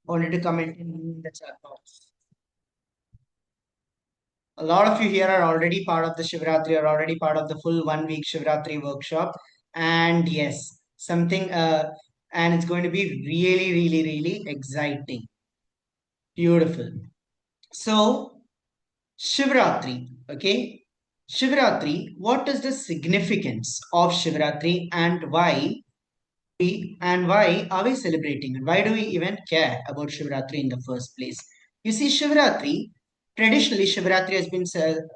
Wanted to comment in the chat box. A lot of you here are already part of the Shivaratri, are already part of the full 1 week Shivaratri workshop. And yes, and it's going to be really, really, really exciting. Beautiful. So, Shivaratri, okay? Shivaratri, what is the significance of Shivaratri and why are we celebrating it? Why do we even care about Shivaratri in the first place? You see, Shivaratri, traditionally, Shivaratri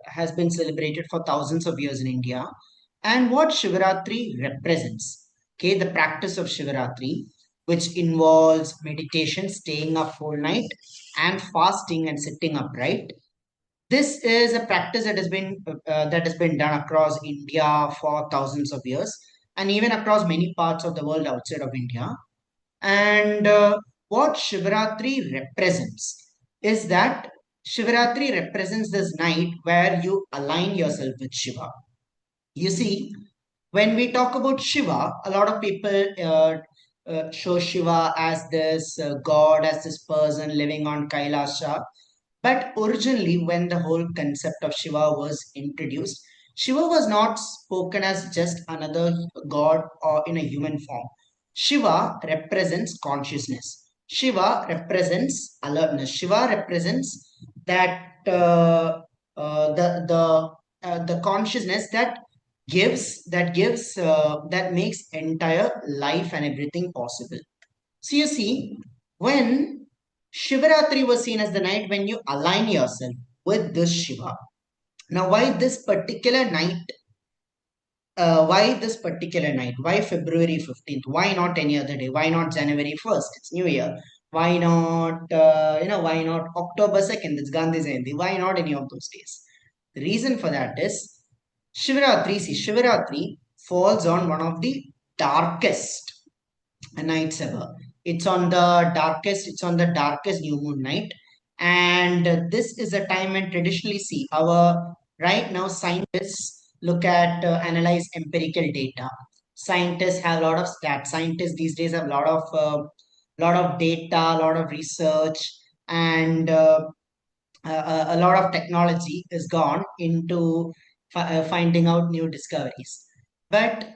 has been celebrated for thousands of years in India. And what Shivaratri represents, okay, the practice of Shivaratri, which involves meditation, staying up whole night, and fasting and sitting upright. This is a practice that has been done across India for thousands of years, and even across many parts of the world outside of India. And what Shivaratri represents is that Shivaratri represents this night where you align yourself with Shiva. You see, when we talk about Shiva, a lot of people show Shiva as this god, as this person living on Kailasha. But originally, when the whole concept of Shiva was introduced, Shiva was not spoken as just another god or in a human form. Shiva represents consciousness. Shiva represents alertness. Shiva represents that the consciousness that makes entire life and everything possible. So you see, when Shivaratri was seen as the night when you align yourself with this Shiva. Now, why this particular night? Why this particular night? Why February 15th? Why not any other day? Why not January 1st? It's New Year. Why not, why not October 2nd? It's Gandhi Jayanti. Why not any of those days? The reason for that is Shivaratri. See, Shivaratri falls on one of the darkest nights ever. It's on the darkest new moon night. And this is a time when traditionally see our right now scientists analyze empirical data. Scientists have a lot of stats. Scientists these days have lot of data, a lot of research, and a lot of technology is gone into finding out new discoveries. But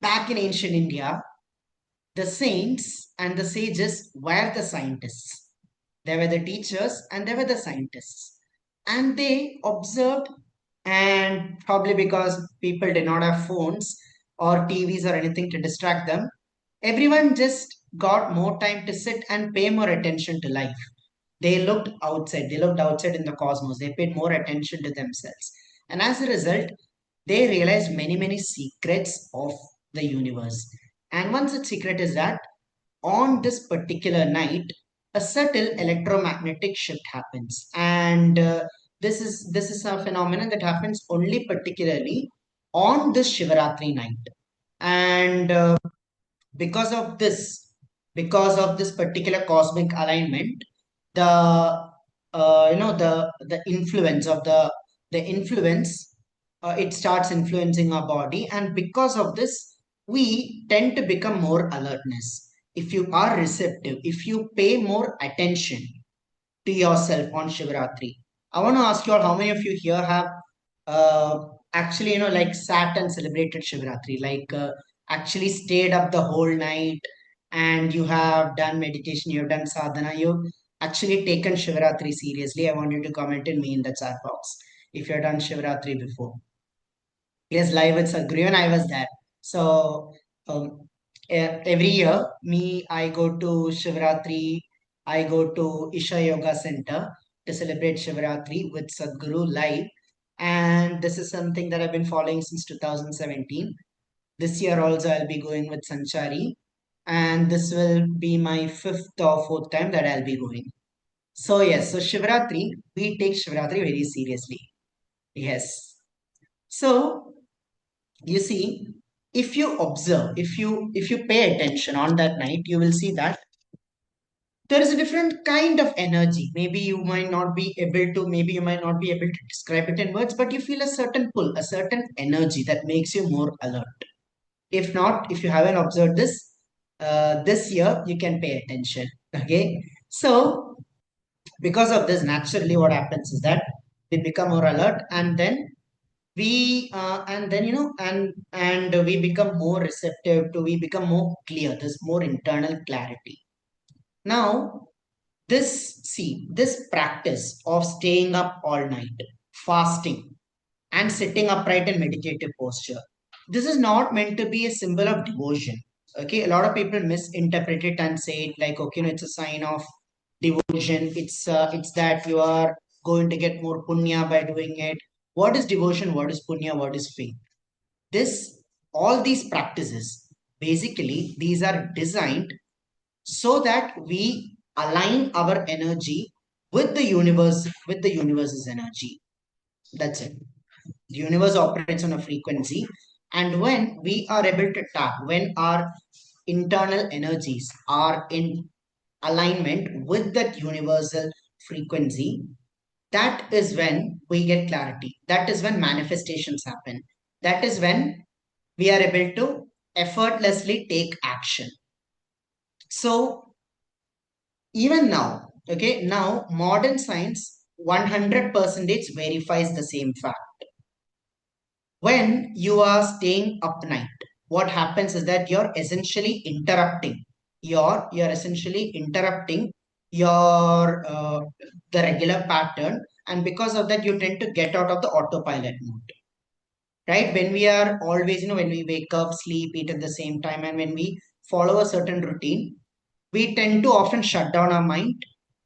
back in ancient India, the saints and the sages were the scientists. They were the teachers and they were the scientists. And they observed, and probably because people did not have phones or TVs or anything to distract them, everyone just got more time to sit and pay more attention to life. They looked outside in the cosmos, they paid more attention to themselves. And as a result, they realized many, many secrets of the universe. And one such secret is that on this particular night, a subtle electromagnetic shift happens, and this is a phenomenon that happens only particularly on this Shivaratri night. And because of this, because of this particular cosmic alignment, the the influence of the influence it starts influencing our body, and because of this we tend to become more alertness. If you are receptive, if you pay more attention to yourself on Shivaratri. I want to ask you all, how many of you here have uh, actually, like sat and celebrated Shivaratri, like actually stayed up the whole night and you have done meditation, you have done sadhana, you've actually taken Shivaratri seriously. I want you to comment in me in the chat box if you have done Shivaratri before. Yes, live with Sadhguru, and I was there. So every year, I go to Shivaratri, I go to Isha Yoga Center to celebrate Shivaratri with Sadhguru live. And this is something that I've been following since 2017. This year also I'll be going with Sanchari, and this will be my fifth or fourth time that I'll be going. So yes, so Shivaratri, we take Shivaratri very seriously. Yes. So you see, if you observe, if you pay attention on that night, you will see that there is a different kind of energy. Maybe you might not be able to describe it in words, but you feel a certain pull, a certain energy that makes you more alert. If not, if you haven't observed this, this year you can pay attention. Okay. So because of this, naturally what happens is that we become more alert, and then we become more receptive to, we become more clear. There's more internal clarity. Now, this practice of staying up all night, fasting, and sitting upright in meditative posture, this is not meant to be a symbol of devotion. Okay, a lot of people misinterpret it and say it like, okay, no, it's a sign of devotion. It's that you are going to get more punya by doing it. What is devotion? What is punya? What is faith? This All these practices, basically these are designed so that we align our energy with the universe's energy. That's it. The universe operates on a frequency, and when we are able to tap, when our internal energies are in alignment with that universal frequency, that is when we get clarity. That is when manifestations happen. That is when we are able to effortlessly take action. So even now, okay, now modern science 100% verifies the same fact. When you are staying up night, what happens is that you're essentially interrupting your the regular pattern, and because of that you tend to get out of the autopilot mode. Right, when we are always, when we wake up, sleep, eat at the same time, and when we follow a certain routine, we tend to often shut down our mind,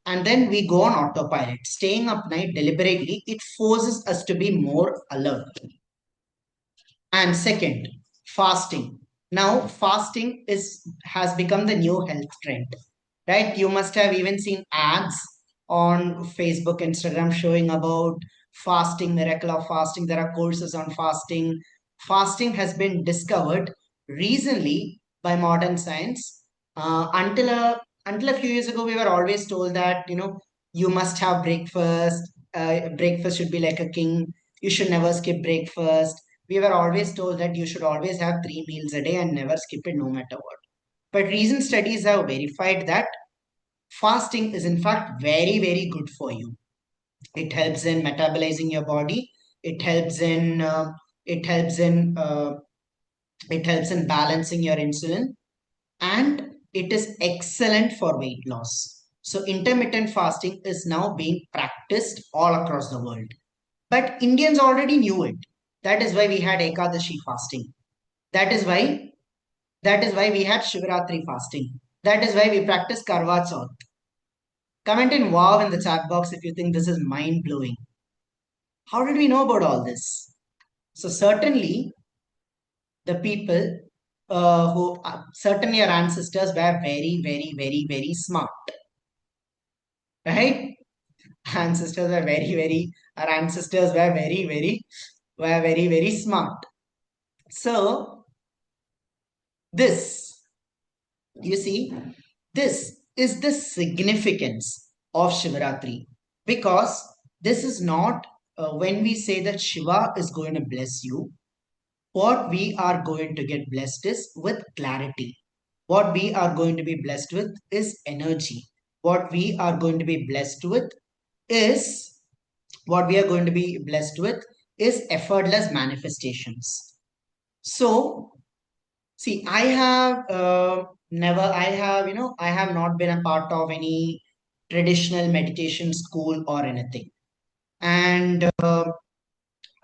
and then we go on autopilot. Staying up night deliberately, it forces us to be more alert. And second, fasting. Now, fasting is has become the new health trend, right? You must have even seen ads on Facebook, Instagram showing about fasting, miracle of fasting. There are courses on fasting. Fasting has been discovered recently by modern science. Until a few years ago, we were always told that you must have breakfast. Breakfast should be like a king. You should never skip breakfast. We were always told that you should always have 3 meals a day and never skip it no matter what. But recent studies have verified that fasting is in fact very, very good for you. It helps in metabolizing your body. It helps in it helps in it helps in balancing your insulin, and it is excellent for weight loss. So intermittent fasting is now being practiced all across the world. But Indians already knew it. That is why we had Ekadashi fasting. That is why we had Shivaratri fasting. That is why we practice Karwa Chauth. Comment in wow in the chat box if you think this is mind blowing. How did we know about all this? So certainly the people who certainly our ancestors were very, very, very, very smart, right? Ancestors were very, very. Our ancestors were very, very smart. So this, you see, this is the significance of Shivaratri, because this is not when we say that Shiva is going to bless you, what we are going to get blessed is with clarity. What we are going to be blessed with is energy. What we are going to be blessed with is what we are going to be blessed with is effortless manifestations. So, see, I have not been a part of any traditional meditation school or anything. And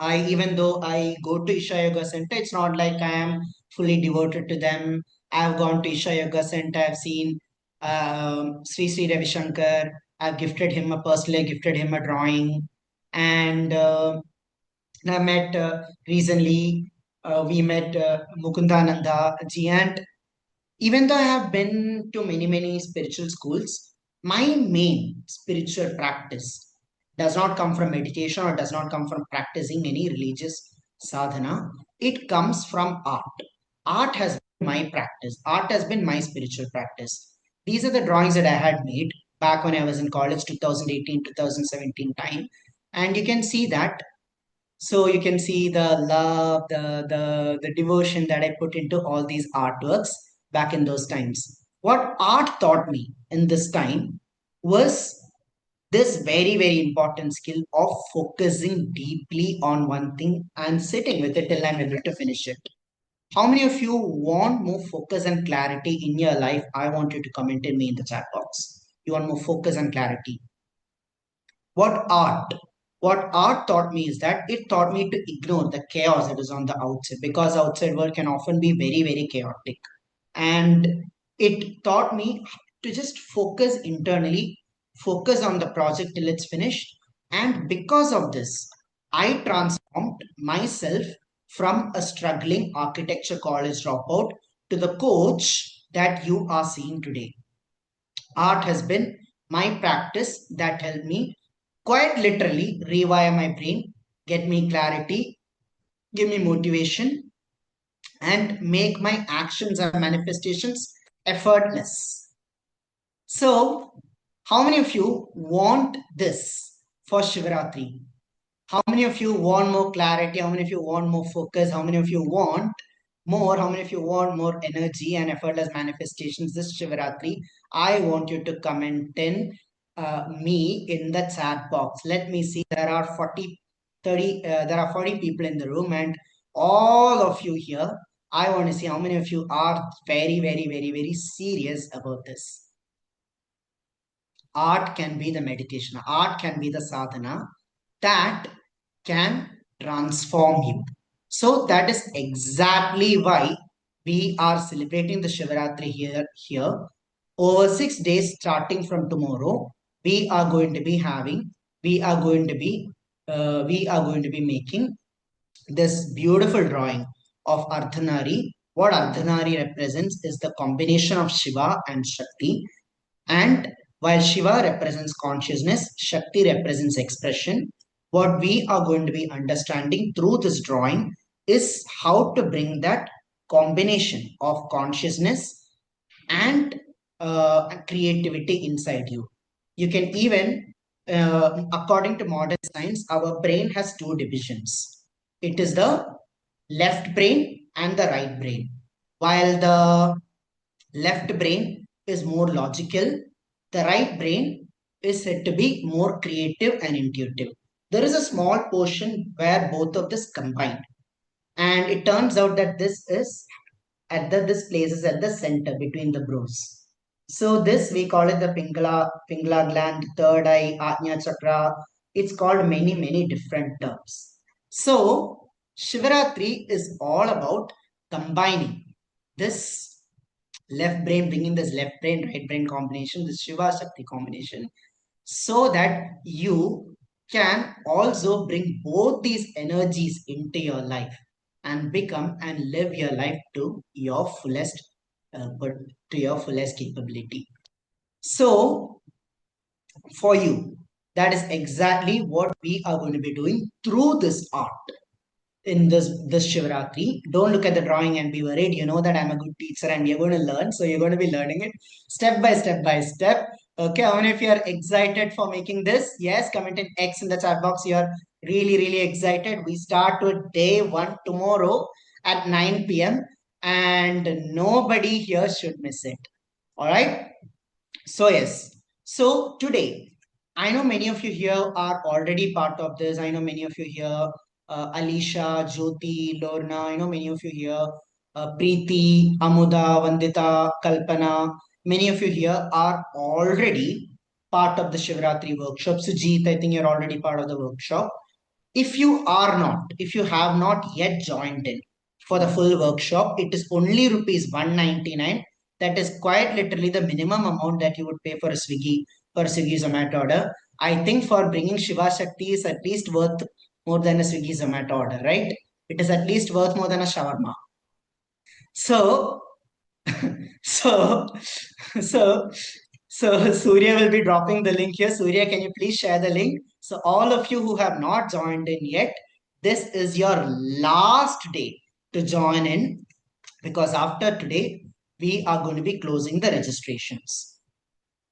even though I go to Isha Yoga Center, it's not like I am fully devoted to them. I've gone to Isha Yoga Center. I've seen Sri Ravi Shankar. Personally gifted him a drawing. And I met recently, we met Mukundananda ji. And even though I have been to many, many spiritual schools, my main spiritual practice does not come from meditation or does not come from practicing any religious sadhana. It comes from art. Art has been my practice, art has been my spiritual practice. These are the drawings that I had made back when I was in college, 2018, 2017 time. And you can see that, so you can see the love, the devotion that I put into all these artworks back in those times. What art taught me? in this time was this very, very important skill of focusing deeply on one thing and sitting with it till I'm able to finish it. How many of you want more focus and clarity in your life? I want you to comment in me in the chat box. You want more focus and clarity. What art? What art taught me is that it taught me to ignore the chaos that is on the outside, because outside world can often be very, very chaotic. And it taught me to just focus internally, focus on the project till it's finished. And because of this, I transformed myself from a struggling architecture college dropout to the coach that you are seeing today. Art has been my practice that helped me quite literally rewire my brain, get me clarity, give me motivation, and make my actions and manifestations effortless. So, how many of you want this for Shivaratri? How many of you want more clarity? How many of you want more focus? How many of you want more? How many of you want more energy and effortless manifestations this Shivaratri? I want you to comment in me in the chat box. Let me see. There are 30. There are 40 people in the room, and all of you here. I want to see how many of you are very, very, very, very serious about this. Art can be the meditation. Art can be the sadhana that can transform you. So that is exactly why we are celebrating the Shivaratri here. Over 6 days, starting from tomorrow, we are going to be having, we are going to be, we are going to be making this beautiful drawing of Ardhanari. What Ardhanari represents is the combination of Shiva and Shakti. And while Shiva represents consciousness, Shakti represents expression. What we are going to be understanding through this drawing is how to bring that combination of consciousness and creativity inside you. You can even, according to modern science, our brain has two divisions. It is the left brain and the right brain. While the left brain is more logical, the right brain is said to be more creative and intuitive. There is a small portion where both of this combine, and it turns out that this place is at the center between the brows. So this we call it the Pingala gland, third eye, Ajna chakra. It's called many different terms. So Shivaratri is all about combining this left brain, bringing this left brain, right brain combination, this Shiva Shakti combination, so that you can also bring both these energies into your life and become and live your life to your fullest, but to your fullest capability. So for you, that is exactly what we are going to be doing through this art in this Shivaratri. Don't look at the drawing and be worried. You know that I'm a good teacher and we are going to learn. So you're going to be learning it step by step by step. Okay, how many of you are excited for making this? Yes, comment in X in the chat box. You're really excited. We start with day one tomorrow at 9 p.m. and nobody here should miss it. All right. So yes. So today, I know many of you here are already part of this. I know many of you here, Alisha, Jyoti, Lorna. I know many of you here, Preeti, Amuda, Vandita, Kalpana. Many of you here are already part of the Shivaratri workshop. Sujit, I think you're already part of the workshop. If you are not, if you have not yet joined in for the full workshop, it is only rupees 199. That is quite literally the minimum amount that you would pay for a Swiggy Zomato order. I think for bringing Shiva Shakti is at least worth more than a Swiggy Zomato order, right? It is at least worth more than a shawarma. So, so, so, so Surya will be dropping the link here. Surya, can you please share the link? So all of you who have not joined in yet, this is your last day to join in, because after today, we are going to be closing the registrations.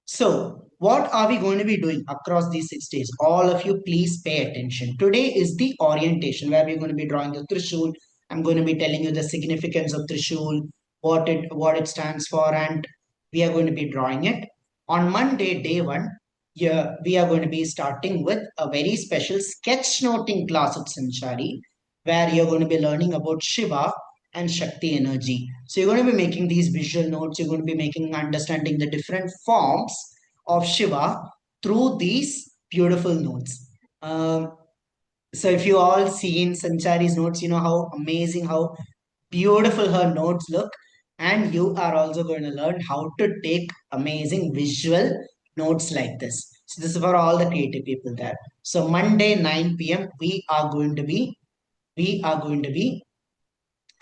So what are we going to be doing across these 6 days? All of you, please pay attention. Today is the orientation where we're going to be drawing the Trishul. I'm going to be telling you the significance of Trishul, what it stands for, and we are going to be drawing it. On Monday, day one, yeah, we are going to be starting with a very special sketch noting class at Sanchari, where you're going to be learning about Shiva and Shakti energy. So you're going to be making these visual notes. You're going to be making understanding the different forms of Shiva through these beautiful notes. So if you all seen Sanchari's notes, you know how amazing, how beautiful her notes look. And you are also going to learn how to take amazing visual notes like this. So this is for all the creative people there. So Monday 9 p.m. we are going to be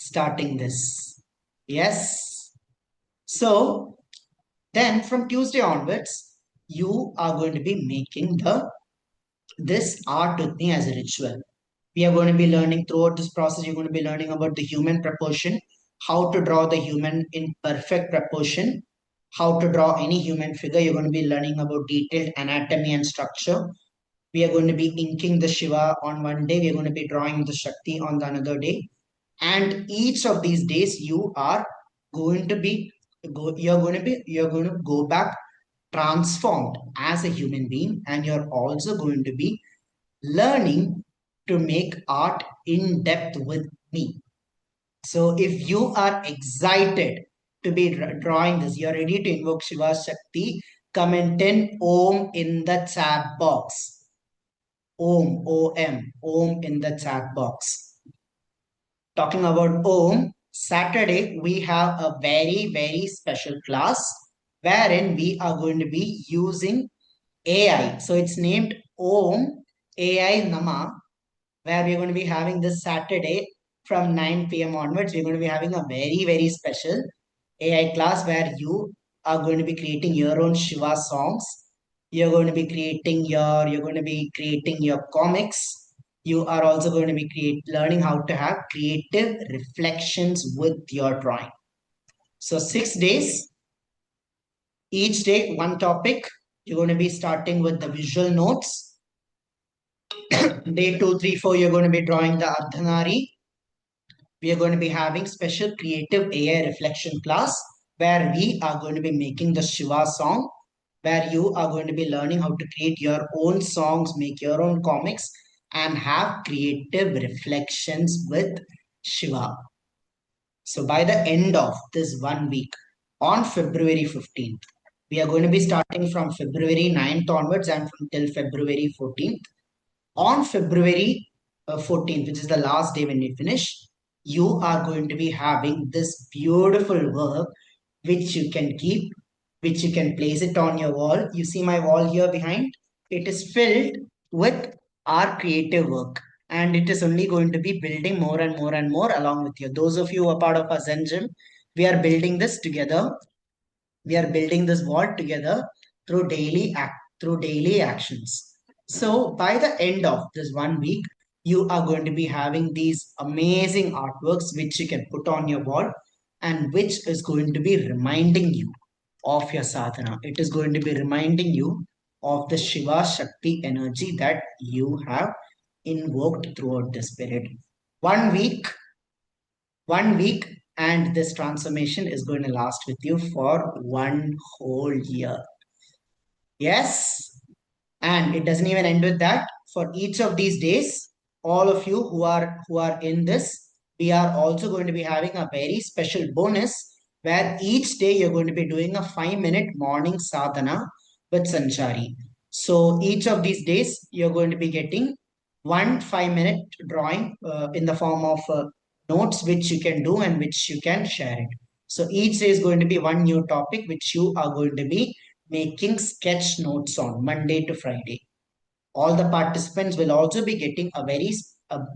starting this. Yes. So then from Tuesday onwards, you are going to be making this art with me as a ritual. We are going to be learning throughout this process, you're going to be learning about the human proportion, how to draw the human in perfect proportion, how to draw any human figure. You're going to be learning about detailed anatomy and structure. We are going to be inking the Shiva on one day. We are going to be drawing the Shakti on the another day. And each of these days, you are going to be you're going to go back transformed as a human being, and you're also going to be learning to make art in depth with me. So if you are excited to be drawing this, you're ready to invoke Shiva Shakti, comment in Om in the chat box. Om, O-M, Om in the chat box. Talking about Om, Saturday we have a very, very special class wherein we are going to be using AI. So it's named Om AI Nama, where we're going to be having this Saturday from 9 p.m. onwards. We're going to be having a very, very special AI class where you are going to be creating your own Shiva songs. You're going to be creating your comics. You are also going to be learning how to have creative reflections with your drawing. So 6 days, each day one topic. You're going to be starting with the visual notes. Day 2, 3, 4, you're going to be drawing the Ardhanari. We are going to be having special creative AI reflection class where we are going to be making the Shiva song, where you are going to be learning how to create your own songs, make your own comics, and have creative reflections with Shiva. So by the end of this 1 week, on February 15th, we are going to be starting from February 9th onwards and from till February 14th. On February 14th, which is the last day when we finish, you are going to be having this beautiful work which you can keep, which you can place it on your wall. You see my wall here behind? It is filled with our creative work, and it is only going to be building more and more and more along with you. Those of you who are part of our Zen gym, we are building this together. We are building this wall together through daily actions. So by the end of this 1 week, you are going to be having these amazing artworks which you can put on your wall, and which is going to be reminding you of your sadhana. It is going to be reminding you of the Shiva Shakti energy that you have invoked throughout this period. 1 week, 1 week, and this transformation is going to last with you for one whole year. Yes. And it doesn't even end with that. For each of these days, all of you who are in this, we are also going to be having a very special bonus where each day you're going to be doing a 5-minute morning sadhana with Sanchari. So each of these days you're going to be getting one 5-minute drawing in the form of notes which you can do and which you can share it. So each day is going to be one new topic which you are going to be making sketch notes on Monday to Friday. All the participants will also be getting a very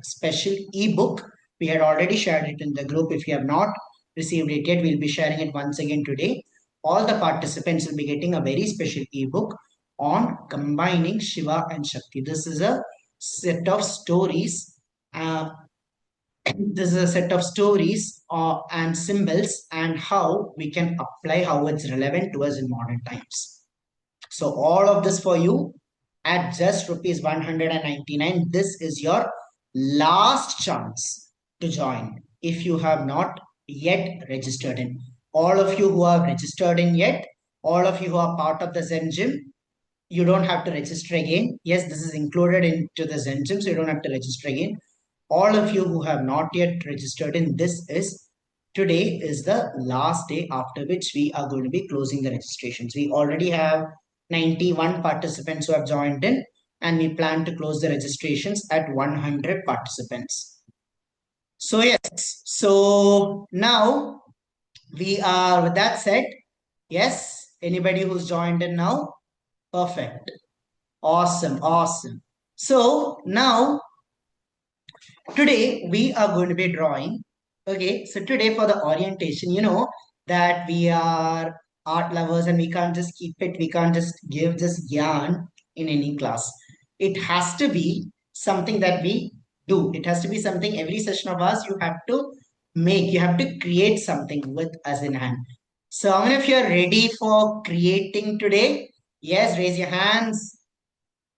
special ebook. We had already shared it in the group. If you have not received it yet, we'll be sharing it once again today. All the participants will be getting a very special ebook on combining Shiva and Shakti. This is a set of stories. This is a set of stories and symbols and how we can apply how it's relevant to us in modern times. So all of this for you at just rupees 199. This is your last chance to join if you have not yet registered in. All of you who have registered in yet, all of you who are part of the Zen gym, you don't have to register again. Yes, this is included into the Zen gym, so you don't have to register again. All of you who have not yet registered in, today is the last day after which we are going to be closing the registrations. We already have 91 participants who have joined in, and we plan to close the registrations at 100 participants. So yes, so now we are, with that said, yes, anybody who's joined in now, perfect. Awesome, awesome. So now, today we are going to be drawing. Okay, so today for the orientation, you know that we are art lovers and we can't just give this yarn in any class. It has to be something that we do. It has to be something every session of ours you have to make, you have to create something with us in hand. So, how many of you are ready for creating today? Yes, raise your hands.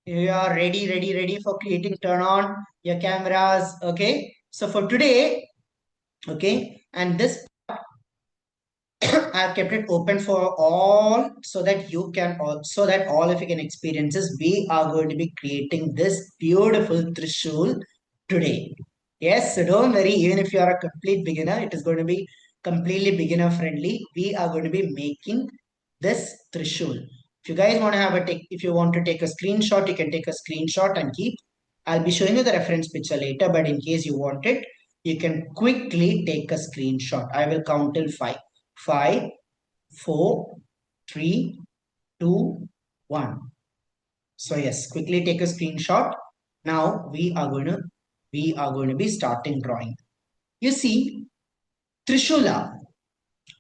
You are ready for creating. Turn on your cameras. Okay. So for today, okay, and this I've kept it open for all so that you can so that all of you can experience this. We are going to be creating this beautiful Trishul today. Yes, so don't worry, even if you are a complete beginner, it is going to be completely beginner friendly. We are going to be making this Trishul. If you guys want to if you want to take a screenshot, you can take a screenshot and keep. I'll be showing you the reference picture later, but in case you want it, you can quickly take a screenshot. I will count till 5. 5, 4, 3, 2, 1. So yes, quickly take a screenshot. Now we are going to be starting drawing. You see, Trishula,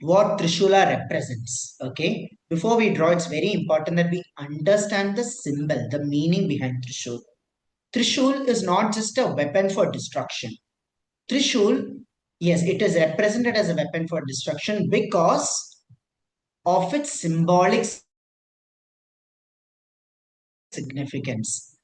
what Trishula represents. Okay, before we draw, it's very important that we understand the symbol, the meaning behind Trishul. Trishul is not just a weapon for destruction. Trishul, yes, it is represented as a weapon for destruction because of its symbolic significance.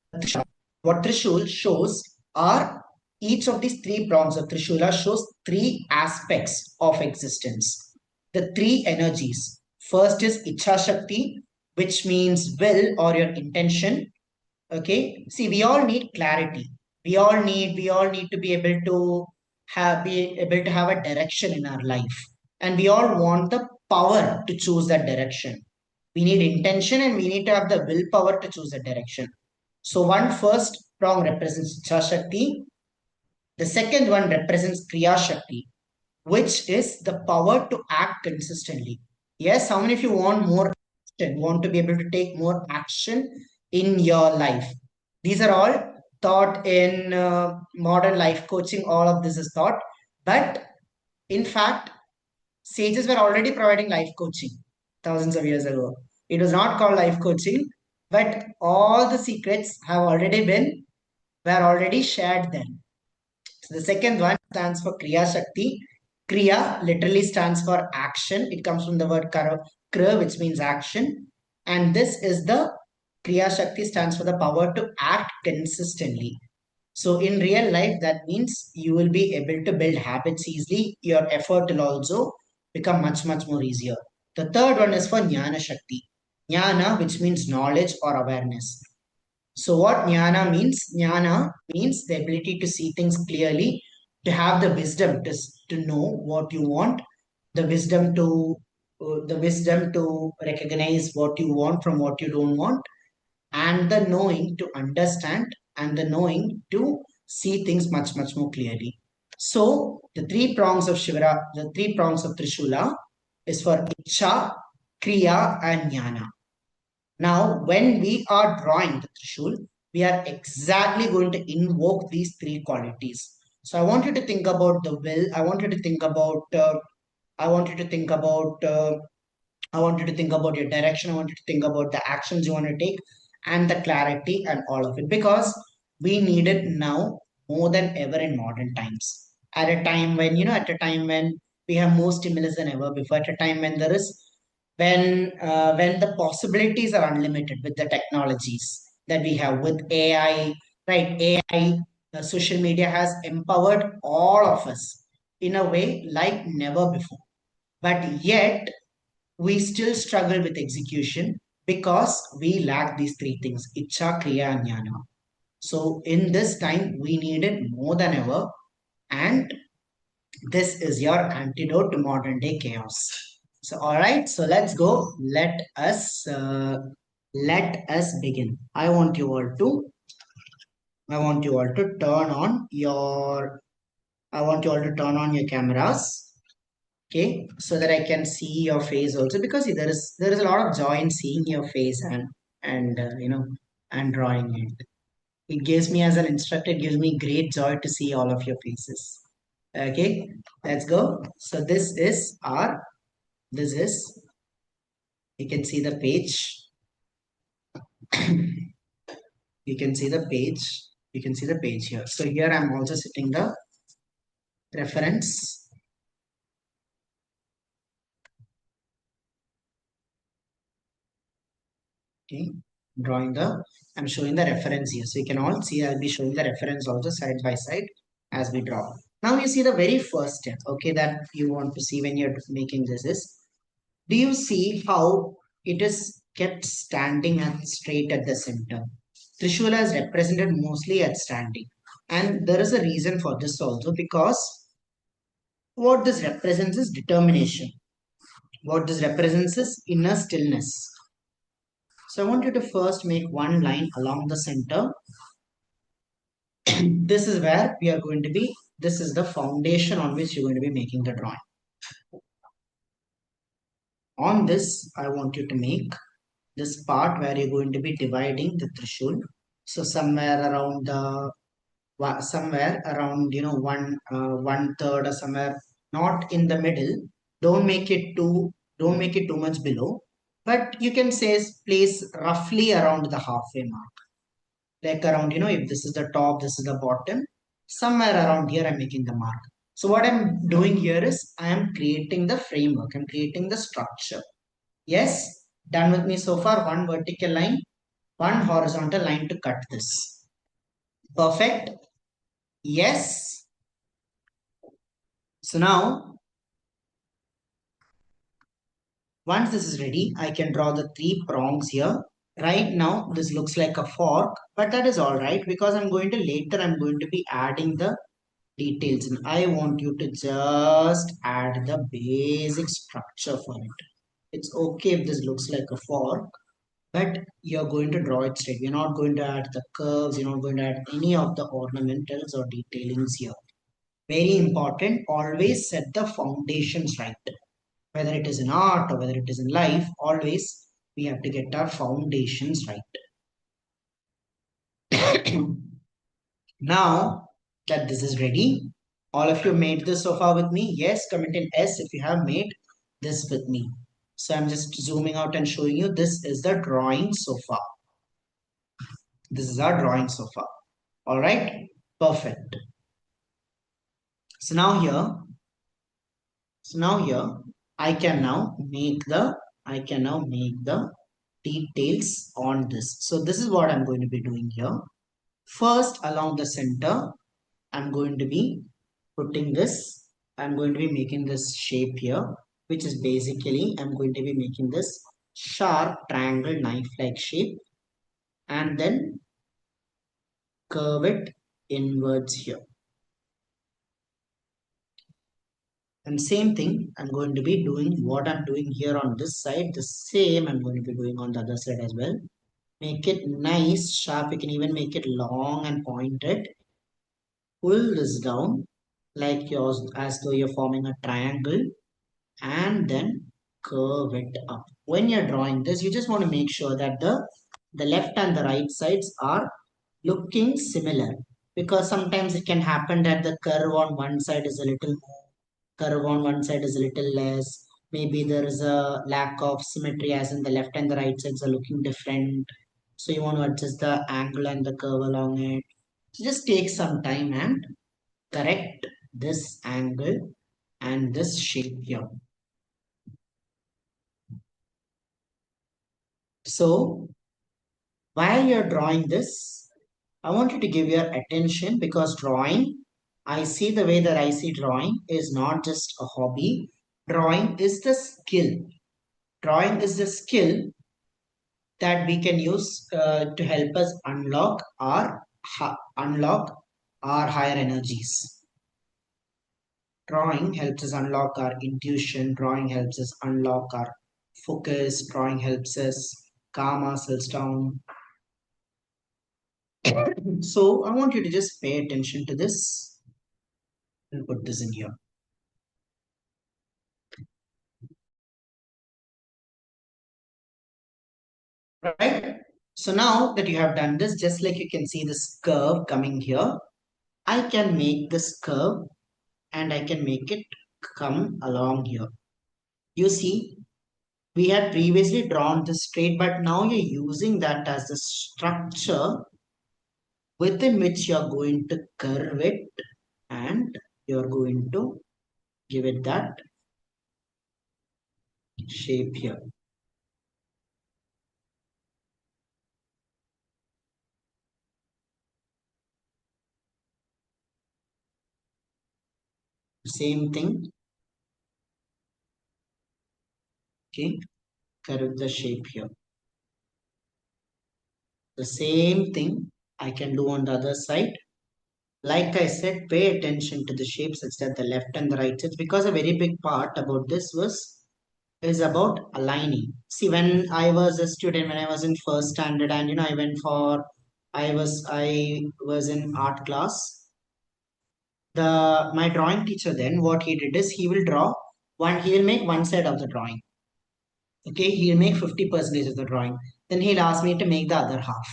What Trishul shows are each of these three prongs of Trishula shows three aspects of existence. The three energies. First is Ichha Shakti, which means will or your intention. Okay. See, we all need clarity. We all need to be able to have a direction in our life. And we all want the power to choose that direction. We need intention and we need to have the willpower to choose a direction. So one first prong represents Ichha Shakti. The second one represents Kriya Shakti, which is the power to act consistently. Yes, how many of you want more action, want to be able to take more action in your life? These are all taught in modern life coaching. All of this is taught. But in fact, sages were already providing life coaching thousands of years ago. It was not called life coaching, but all the secrets were already shared then. So the second one stands for Kriya Shakti. Kriya literally stands for action. It comes from the word kra, which means action. And this is the Kriya Shakti stands for the power to act consistently. So in real life, that means you will be able to build habits easily. Your effort will also become much, much more easier. The third one is for Jnana Shakti. Jnana, which means knowledge or awareness. So what jnana means? Jnana means the ability to see things clearly, to have the wisdom to know what you want, the wisdom to recognize what you want from what you don't want, and the knowing to understand and the knowing to see things much, much more clearly. So the three prongs of the three prongs of Trishula is for Icha, Kriya, and Jnana. Now, when we are drawing the Trishul, we are exactly going to invoke these three qualities. So I want you to think about the will. I want you to think about. I want you to think about. I want you to think about your direction. I want you to think about the actions you want to take, and the clarity and all of it, because we need it now more than ever in modern times. At a time when at a time when we have more stimulus than ever before. At a time when there is when the possibilities are unlimited with the technologies that we have with AI, right? AI, social media has empowered all of us in a way like never before. But yet, we still struggle with execution because we lack these three things, Icha, Kriya, and Jnana. So in this time, we need it more than ever. And this is your antidote to modern day chaos. So, all right. So let's go. Let us begin. I want you all to turn on your. I want you all to turn on your cameras. Okay, so that I can see your face also, because there is a lot of joy in seeing your face and and drawing it. It gives me, as an instructor, it gives me great joy to see all of your faces. Okay, let's go. So this is, you can see the page. You can see the page. You can see the page here. So here I'm also setting the reference. Okay, drawing the, I'm showing the reference here. So you can all see I'll be showing the reference also side by side as we draw. Now you see the very first step, okay, that you want to see when you're making this is, do you see how it is kept standing and straight at the center? Trishula is represented mostly at standing. And there is a reason for this also, because what this represents is determination. What this represents is inner stillness. So I want you to first make one line along the center. This is where we are going to be, this is the foundation on which you're going to be making the drawing. On this, I want you to make this part where you're going to be dividing the Trishul. So somewhere around one third or somewhere, not in the middle. Don't make it too much below, but you can say place roughly around the halfway mark, like around, if this is the top, this is the bottom, somewhere around here I'm making the mark. So what I'm doing here is I am creating the framework, I'm creating the structure. Yes, done with me so far? One vertical line, one horizontal line to cut this. Perfect. Yes. So now, once this is ready, I can draw the three prongs here. Right now, this looks like a fork, but that is all right, because I'm going to be adding the details, and I want you to just add the basic structure for it. It's okay if this looks like a fork, but you're going to draw it straight. You're not going to add the curves, you're not going to add any of the ornamentals or detailings here. Very important, always set the foundations right. Whether it is in art or whether it is in life, always we have to get our foundations right. Now that this is ready, all of you made this so far with me? Yes, comment in S if you have made this with me. So I'm just zooming out and showing you this is the drawing so far. This is our drawing so far. All right, perfect. So now here, I can now make the details on this. So this is what I'm going to be doing here. First, along the center, I'm going to be putting this, I'm going to be making this shape here, which is basically, I'm going to be making this sharp triangle knife-like shape, and then curve it inwards here. And same thing, I'm going to be doing what I'm doing here on this side, the same I'm going to be doing on the other side as well. Make it nice, sharp, you can even make it long and pointed. Pull this down like yours, as though you're forming a triangle, and then curve it up. When you're drawing this, you just want to make sure that the left and the right sides are looking similar, because sometimes it can happen that the curve on one side is a little more, curve on one side is a little less. Maybe there is a lack of symmetry, as in the left and the right sides are looking different. So you want to adjust the angle and the curve along it. So just take some time and correct this angle and this shape here. So while you're drawing this, I want you to give your attention, because drawing, I see the way that I see drawing is not just a hobby. Drawing is the skill. Drawing is the skill that we can use to help us unlock our higher energies. Drawing helps us unlock our intuition. Drawing helps us unlock our focus. Drawing helps us calm ourselves down. So I want you to just pay attention to this and put this in here. Right? So now that you have done this, just like you can see this curve coming here, I can make this curve and I can make it come along here. You see, we had previously drawn this straight, but now you're using that as the structure within which you're going to curve it and you're going to give it that shape here. Same thing, okay, curve the shape here. The same thing I can do on the other side. Like I said, pay attention to the shapes such that the left and the right sides, because a very big part about this is about aligning. See, when I was a student, when I was in first standard, and I was in art class. My drawing teacher then, what he did is he will make one side of the drawing. Okay, he'll make 50% of the drawing. Then he'll ask me to make the other half.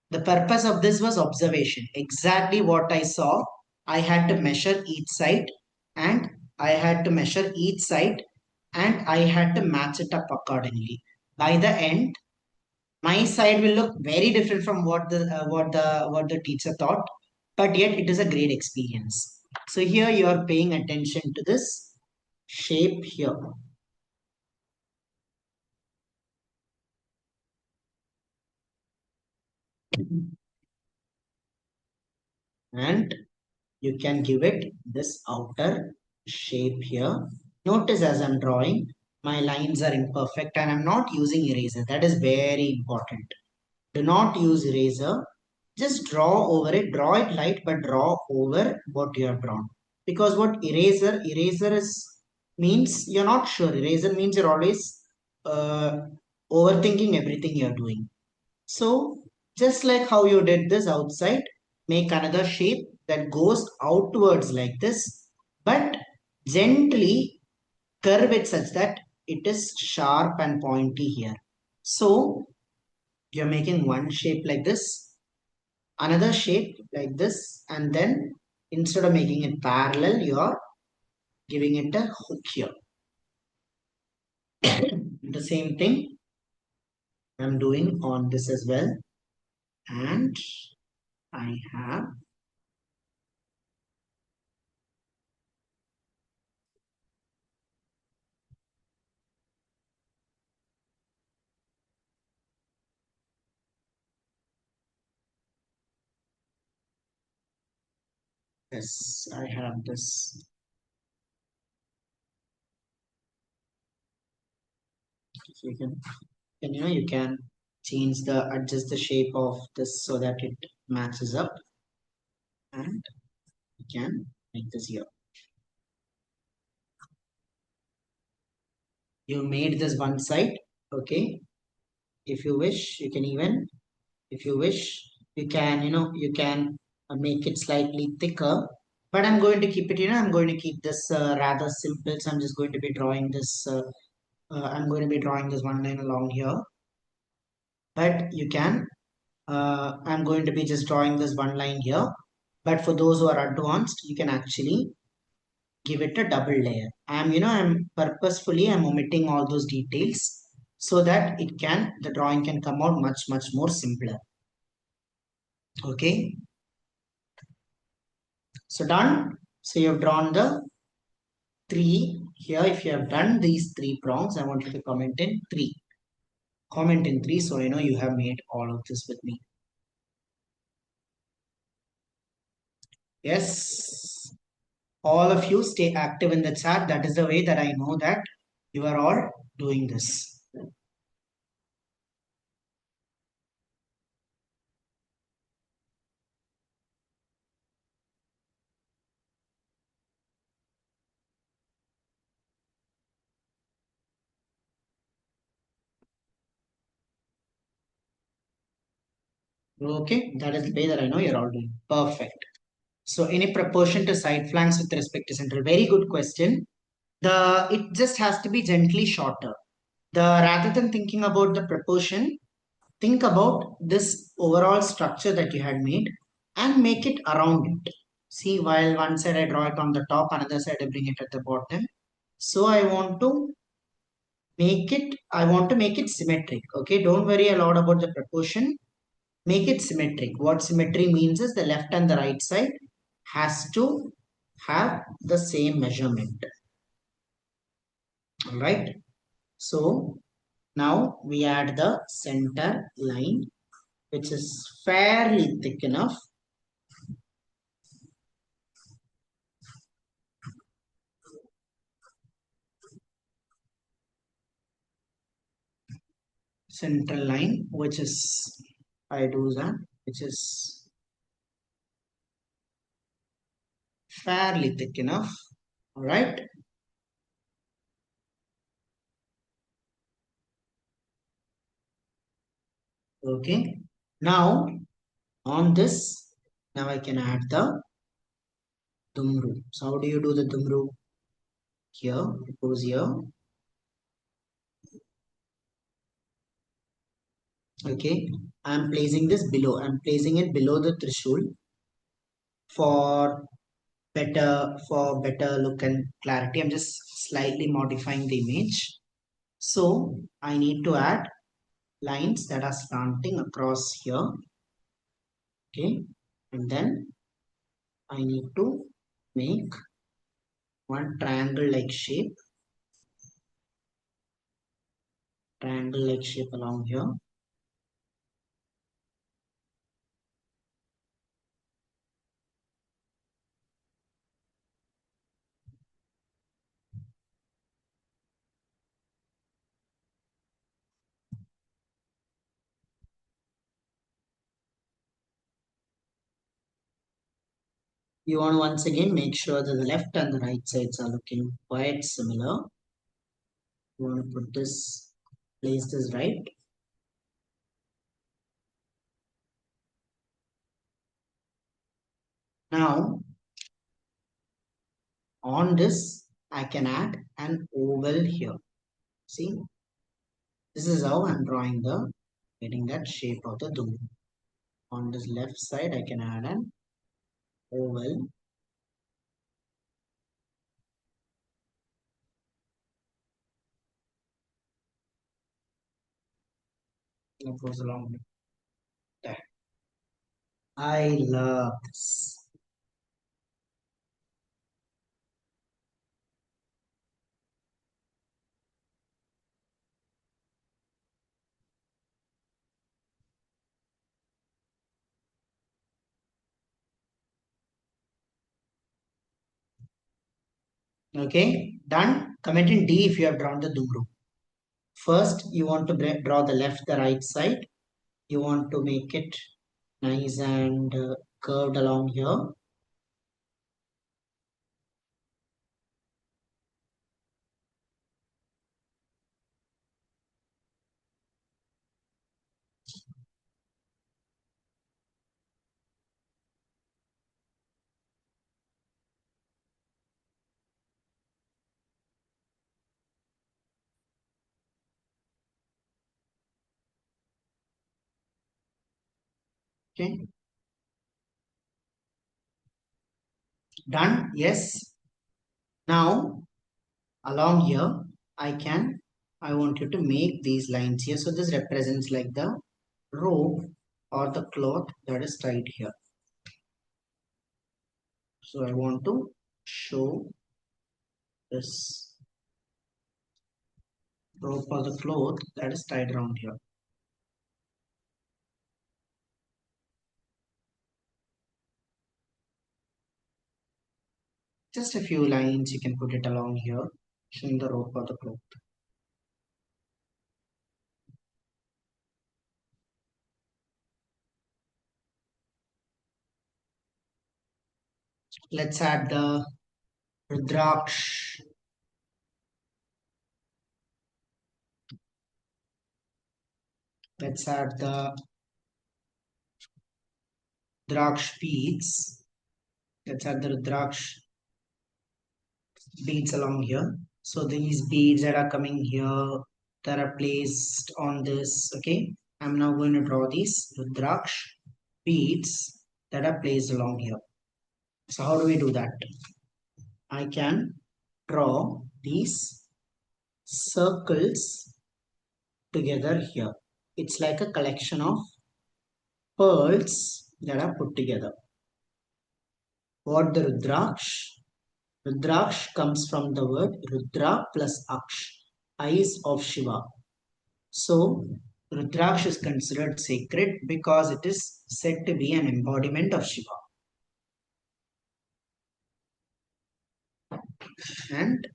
The purpose of this was observation. Exactly what I saw, I had to measure each side, and I had to measure each side and I had to match it up accordingly. By the end, my side will look very different from what the teacher thought, but yet it is a great experience. So here you are paying attention to this shape here, and you can give it this outer shape here. Notice as I'm drawing, my lines are imperfect and I'm not using eraser. That is very important. Do not use eraser. Just draw over it. Draw it light, but draw over what you have drawn. Because what eraser is means you're not sure. Eraser means you're always uh, overthinking everything you're doing. So just like how you did this outside, make another shape that goes outwards like this, but gently curve it such that it is sharp and pointy here. So you're making one shape like this, another shape like this, and then instead of making it parallel, you're giving it a hook here. The same thing I'm doing on this as well. And I have this, I have this. So you can adjust the shape of this so that it matches up, and you can make this here. You made this one side, okay. If you wish, you can even, if you wish, you can make it slightly thicker. But I'm going to keep it, I'm going to keep this rather simple. So I'm just going to be drawing this. I'm going to be drawing this one line along here. But you can I'm going to be just drawing this one line here. But for those who are advanced, you can actually give it a double layer. I'm omitting all those details so that the drawing can come out much, much more simpler. Okay. So done. So you've drawn the three here. If you have done these three prongs, I want you to comment in three. Comment in three so I know you have made all of this with me. Yes. All of you stay active in the chat. That is the way that I know that you are all doing this. Okay, that is the way that I know you're all doing. Perfect. So any proportion to side flanks with respect to central. Very good question. It just has to be gently shorter. Rather than thinking about the proportion, think about this overall structure that you had made and make it around it. See, while one side I draw it on the top, another side I bring it at the bottom. So I want to make it symmetric. Okay, don't worry a lot about the proportion. Make it symmetric. What symmetry means is the left and the right side has to have the same measurement. All right. So now we add the center line, which is fairly thick enough. Central line, which is, I do that, which is fairly thick enough. All right. Okay. Now on this, now I can add the dumru. So how do you do the dumru? Here, it goes here. Okay. I'm placing this below. I'm placing it below the threshold for better look and clarity. I'm just slightly modifying the image. So I need to add lines that are slanting across here. Okay. And then I need to make one triangle like shape along here. You want to once again make sure that the left and the right sides are looking quite similar. You want to place this right. Now on this, I can add an oval here. See, this is how I'm getting that shape of the dome. On this left side, I can add an oval. That goes along with that. I love this. Okay, done. Comment in D if you have drawn the Dumru. First, you want to draw the left, the right side. You want to make it nice and curved along here. Okay, done. Yes. Now, along here, I want you to make these lines here. So this represents like the rope or the cloth that is tied here. So I want to show this rope or the cloth that is tied around here. Just a few lines you can put it along here, showing the rope or the cloth. Let's add the Rudraksh. Let's add the Rudraksh beads. Let's add the Rudraksh beads along here. So these beads that are coming here that are placed on this, okay. I'm now going to draw these Rudraksh beads that are placed along here. So how do we do that? I can draw these circles together here. It's like a collection of pearls that are put together. What the Rudraksh? Rudraksh comes from the word Rudra plus Aksh, eyes of Shiva. So Rudraksh is considered sacred because it is said to be an embodiment of Shiva. And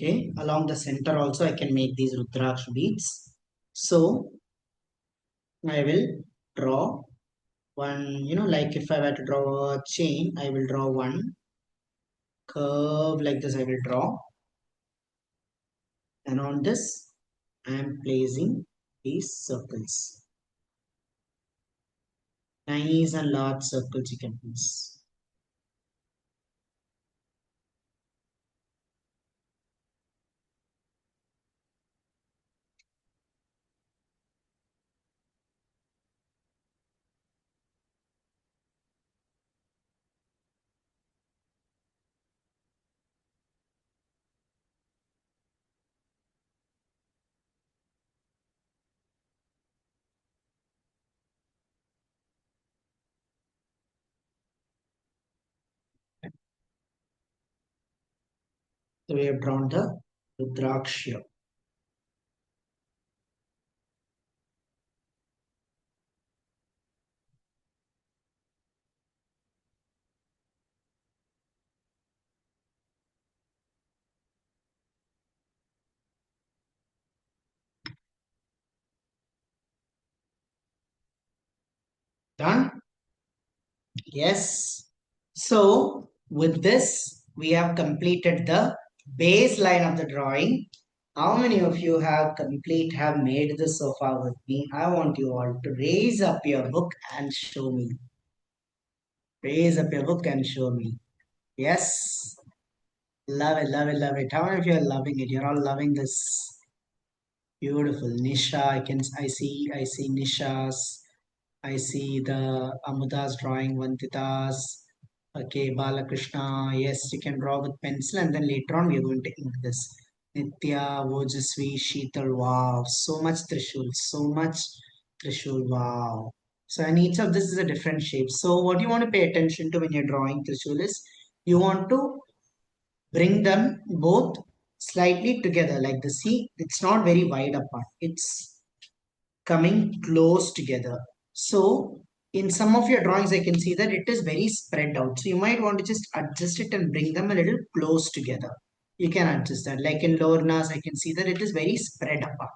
okay, along the center also I can make these Rudraksh beads. So I will draw one, like if I were to draw a chain, I will draw one curve like this. I will draw, and on this I am placing these circles, nice and large circles you can place. So we have drawn the Rudraksh. Done? Yes. So with this, we have completed the baseline of the drawing. How many of you have made this so far with me? I want you all to raise up your book and show me. Raise up your book and show me. Yes. Love it, love it, love it. How many of you are loving it? You're all loving this. Beautiful. Nisha, I see Nisha's. I see the Amuda's drawing, Vandita's. Okay, Balakrishna. Yes, you can draw with pencil and then later on we are going to ink this. Nitya, Vojasvi, Sheetal. Wow, so much Trishul, so much Trishul. Wow. So, and each of this is a different shape. So, what you want to pay attention to when you're drawing Trishul is you want to bring them both slightly together like the see. It's not very wide apart. It's coming close together. So in some of your drawings, I can see that it is very spread out. So you might want to just adjust it and bring them a little close together. You can adjust that. Like in Lorna's, I can see that it is very spread apart.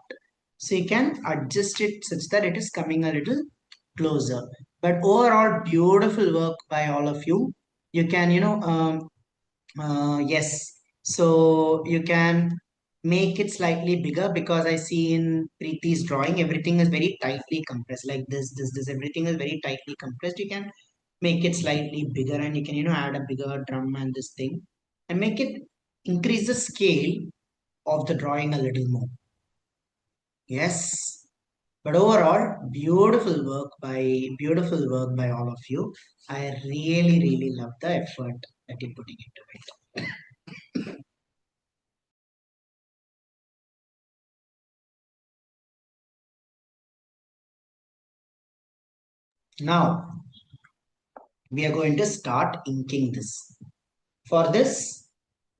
So you can adjust it such that it is coming a little closer. But overall, beautiful work by all of you. You can, yes. So you can make it slightly bigger because I see in Preeti's drawing, everything is very tightly compressed. Like this, everything is very tightly compressed. You can make it slightly bigger and you can, add a bigger drum and this thing and make it increase the scale of the drawing a little more. Yes. But overall, beautiful work by all of you. I really, really love the effort that you're putting into it. Now, we are going to start inking this. For this,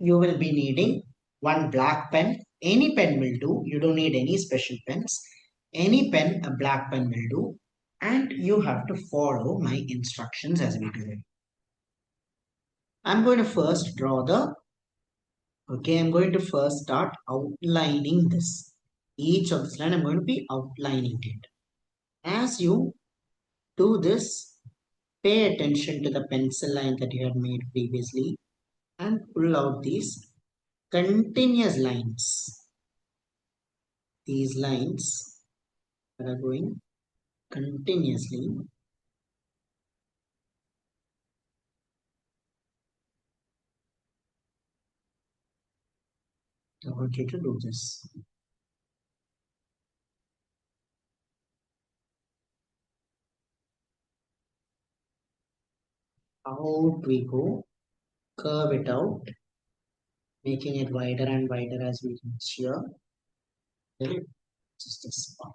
you will be needing one black pen. Any pen will do. You don't need any special pens. Any pen, a black pen will do. And you have to follow my instructions as we do it. I'm going to first draw I'm going to first start outlining this. Each of this line, I'm going to be outlining it. As you do this, Pay attention to the pencil line that you had made previously and pull out these continuous lines. These lines that are going continuously. I want you to do this. Out we go, curve it out, making it wider and wider as we reach here. Till just this spot.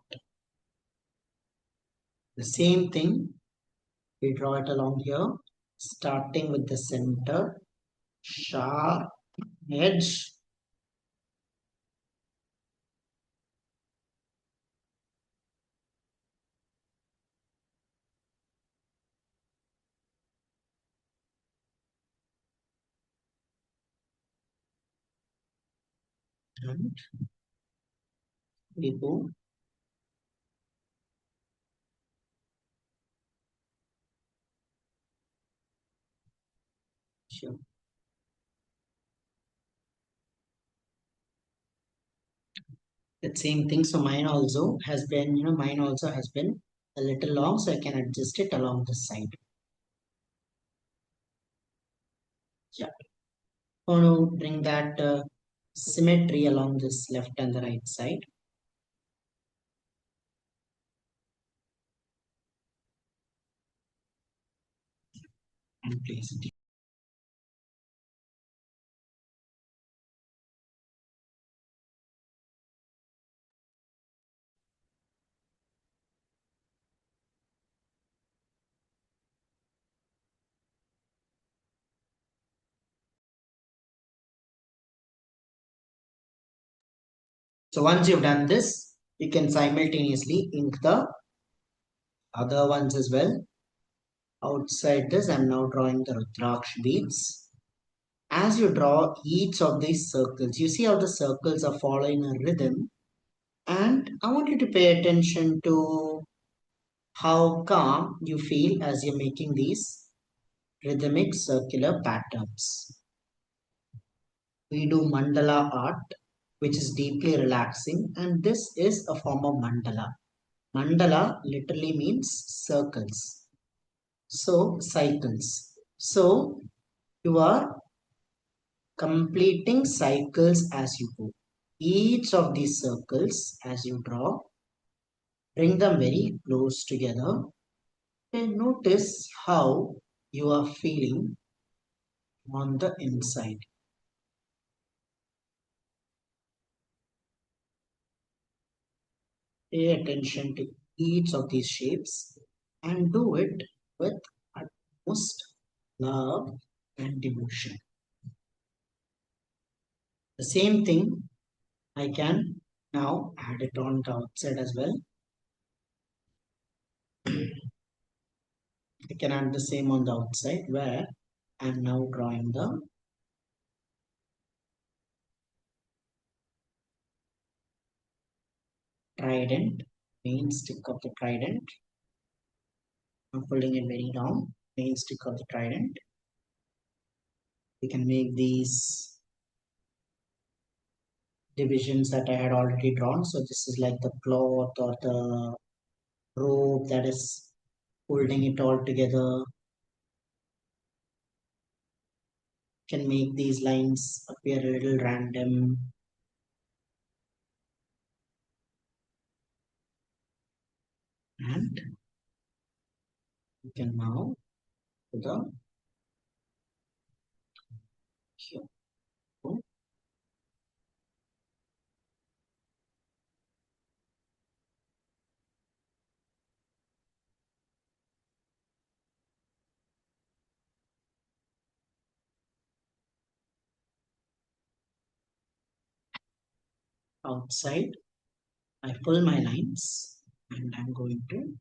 The same thing, we draw it along here, starting with the center, sharp edge, and we go here. That same thing, so mine also has been, mine also has been a little long, so I can adjust it along the side. Yeah. Want to bring that symmetry along this left and the right side. And place it. So once you've done this, you can simultaneously ink the other ones as well. Outside this, I'm now drawing the Rudraksh beads. As you draw each of these circles, you see how the circles are following a rhythm. And I want you to pay attention to how calm you feel as you're making these rhythmic circular patterns. We do mandala art, which is deeply relaxing, and this is a form of mandala. Mandala literally means circles. So, cycles. So, you are completing cycles as you go. Each of these circles, as you draw, bring them very close together and notice how you are feeling on the inside. Pay attention to each of these shapes and do it with utmost love and devotion. The same thing I can now add it on the outside as well. I can add the same on the outside where I'm now drawing the trident, main stick of the trident. I'm pulling it very down, main stick of the trident. We can make these divisions that I had already drawn. So this is like the cloth or the rope that is holding it all together. Can make these lines appear a little random. And you can now to the here. Go outside. I pull my lines and I'm going to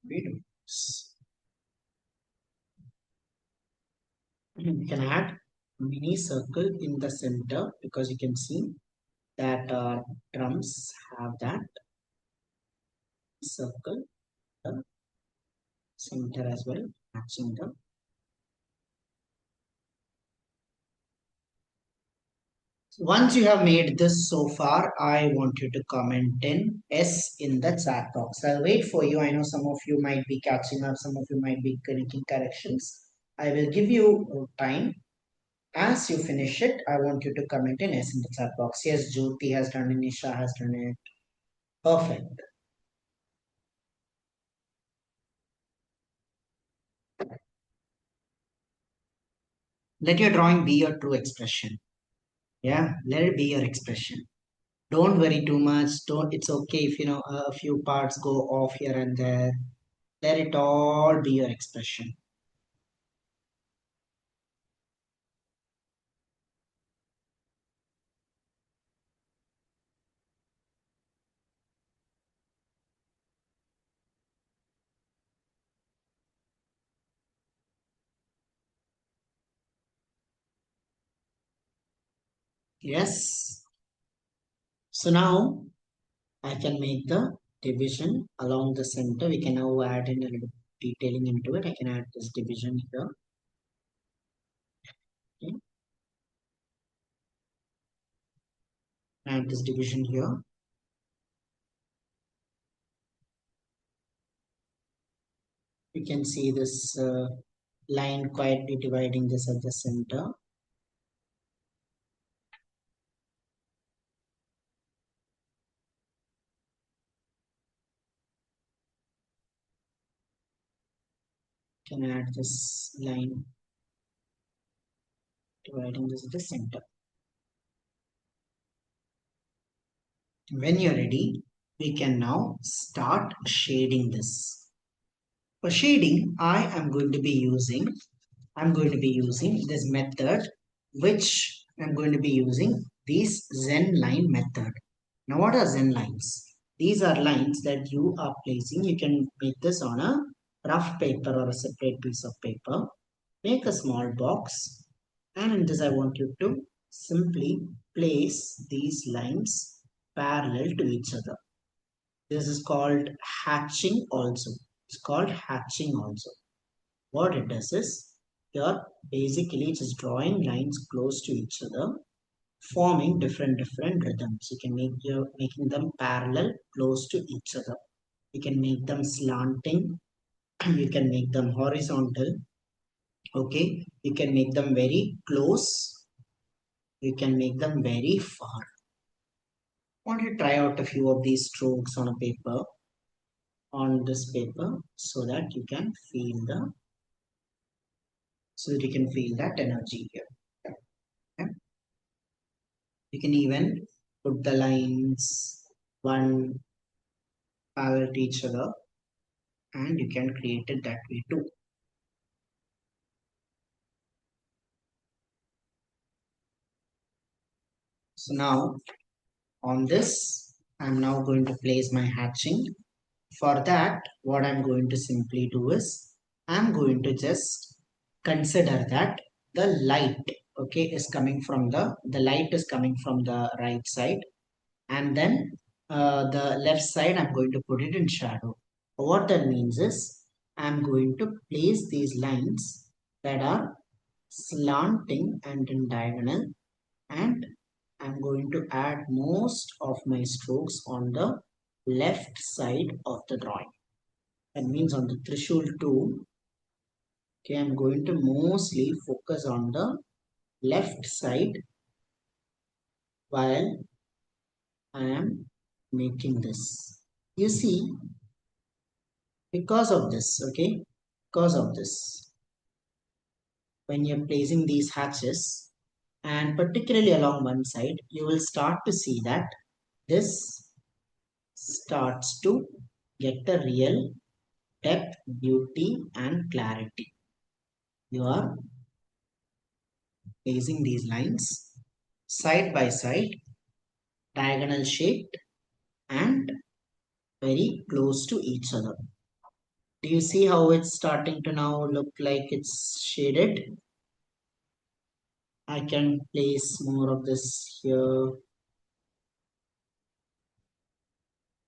redo this. You can add a mini circle in the center because you can see that drums have that circle, the center as well, matching the. Once you have made this so far, I want you to comment in S in the chat box. I'll wait for you. I know some of you might be catching up, some of you might be making corrections. I will give you time. As you finish it, I want you to comment in S in the chat box. Yes, Jyoti has done it, Nisha has done it. Perfect. Let your drawing be your true expression. Yeah, let it be your expression. Don't worry too much. Don't. It's okay if a few parts go off here and there. Let it all be your expression. Yes. So now I can make the division along the center. We can now add in a little detailing into it. I can add this division here. Okay. Add this division here. You can see this line quietly dividing this at the center. Can add this line dividing this at the center. When you're ready, we can now start shading this. For shading, I'm going to be using this method, which I'm going to be using these Zen line method. Now, what are Zen lines? These are lines that you are placing. You can make this on a rough paper or a separate piece of paper. Make a small box, and in this I want you to simply place these lines parallel to each other. This is called hatching also. It's called hatching also. What it does is you're basically just drawing lines close to each other, forming different rhythms. You can make you're making them parallel close to each other. You can make them slanting, you can make them horizontal. Okay, you can make them very close, you can make them very far. I want you to try out a few of these strokes on a paper, on this paper, so that you can feel that energy here. Okay? You can even put the lines one parallel to each other, and you can create it that way too. So now on this, I'm now going to place my hatching. For that, what I'm going to simply do is I'm going to just consider that the light, okay, is coming from the light is coming from the right side, and then the left side I'm going to put it in shadow. What that means is I'm going to place these lines that are slanting and in diagonal, and I'm going to add most of my strokes on the left side of the drawing. That means on the threshold tool, okay, I'm going to mostly focus on the left side while I am making this. You see, because of this, okay, because of this, when you're placing these hatches, and particularly along one side, you will start to see that this starts to get a real depth, beauty, and clarity. You are placing these lines side by side, diagonal shaped, and very close to each other. Do you see how it's starting to now look like it's shaded? I can place more of this here.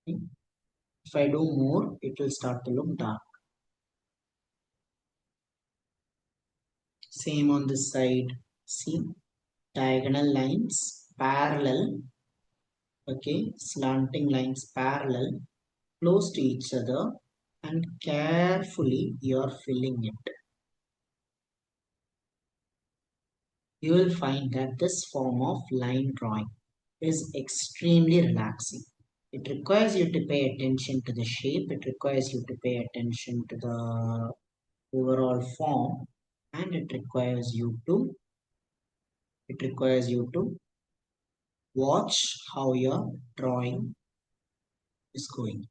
If I do more, it will start to look dark. Same on this side. See, diagonal lines parallel, okay, slanting lines parallel, close to each other, and carefully you're filling it. You will find that this form of line drawing is extremely relaxing. It requires you to pay attention to the shape, it requires you to pay attention to the overall form, and it requires you to watch how your drawing is going.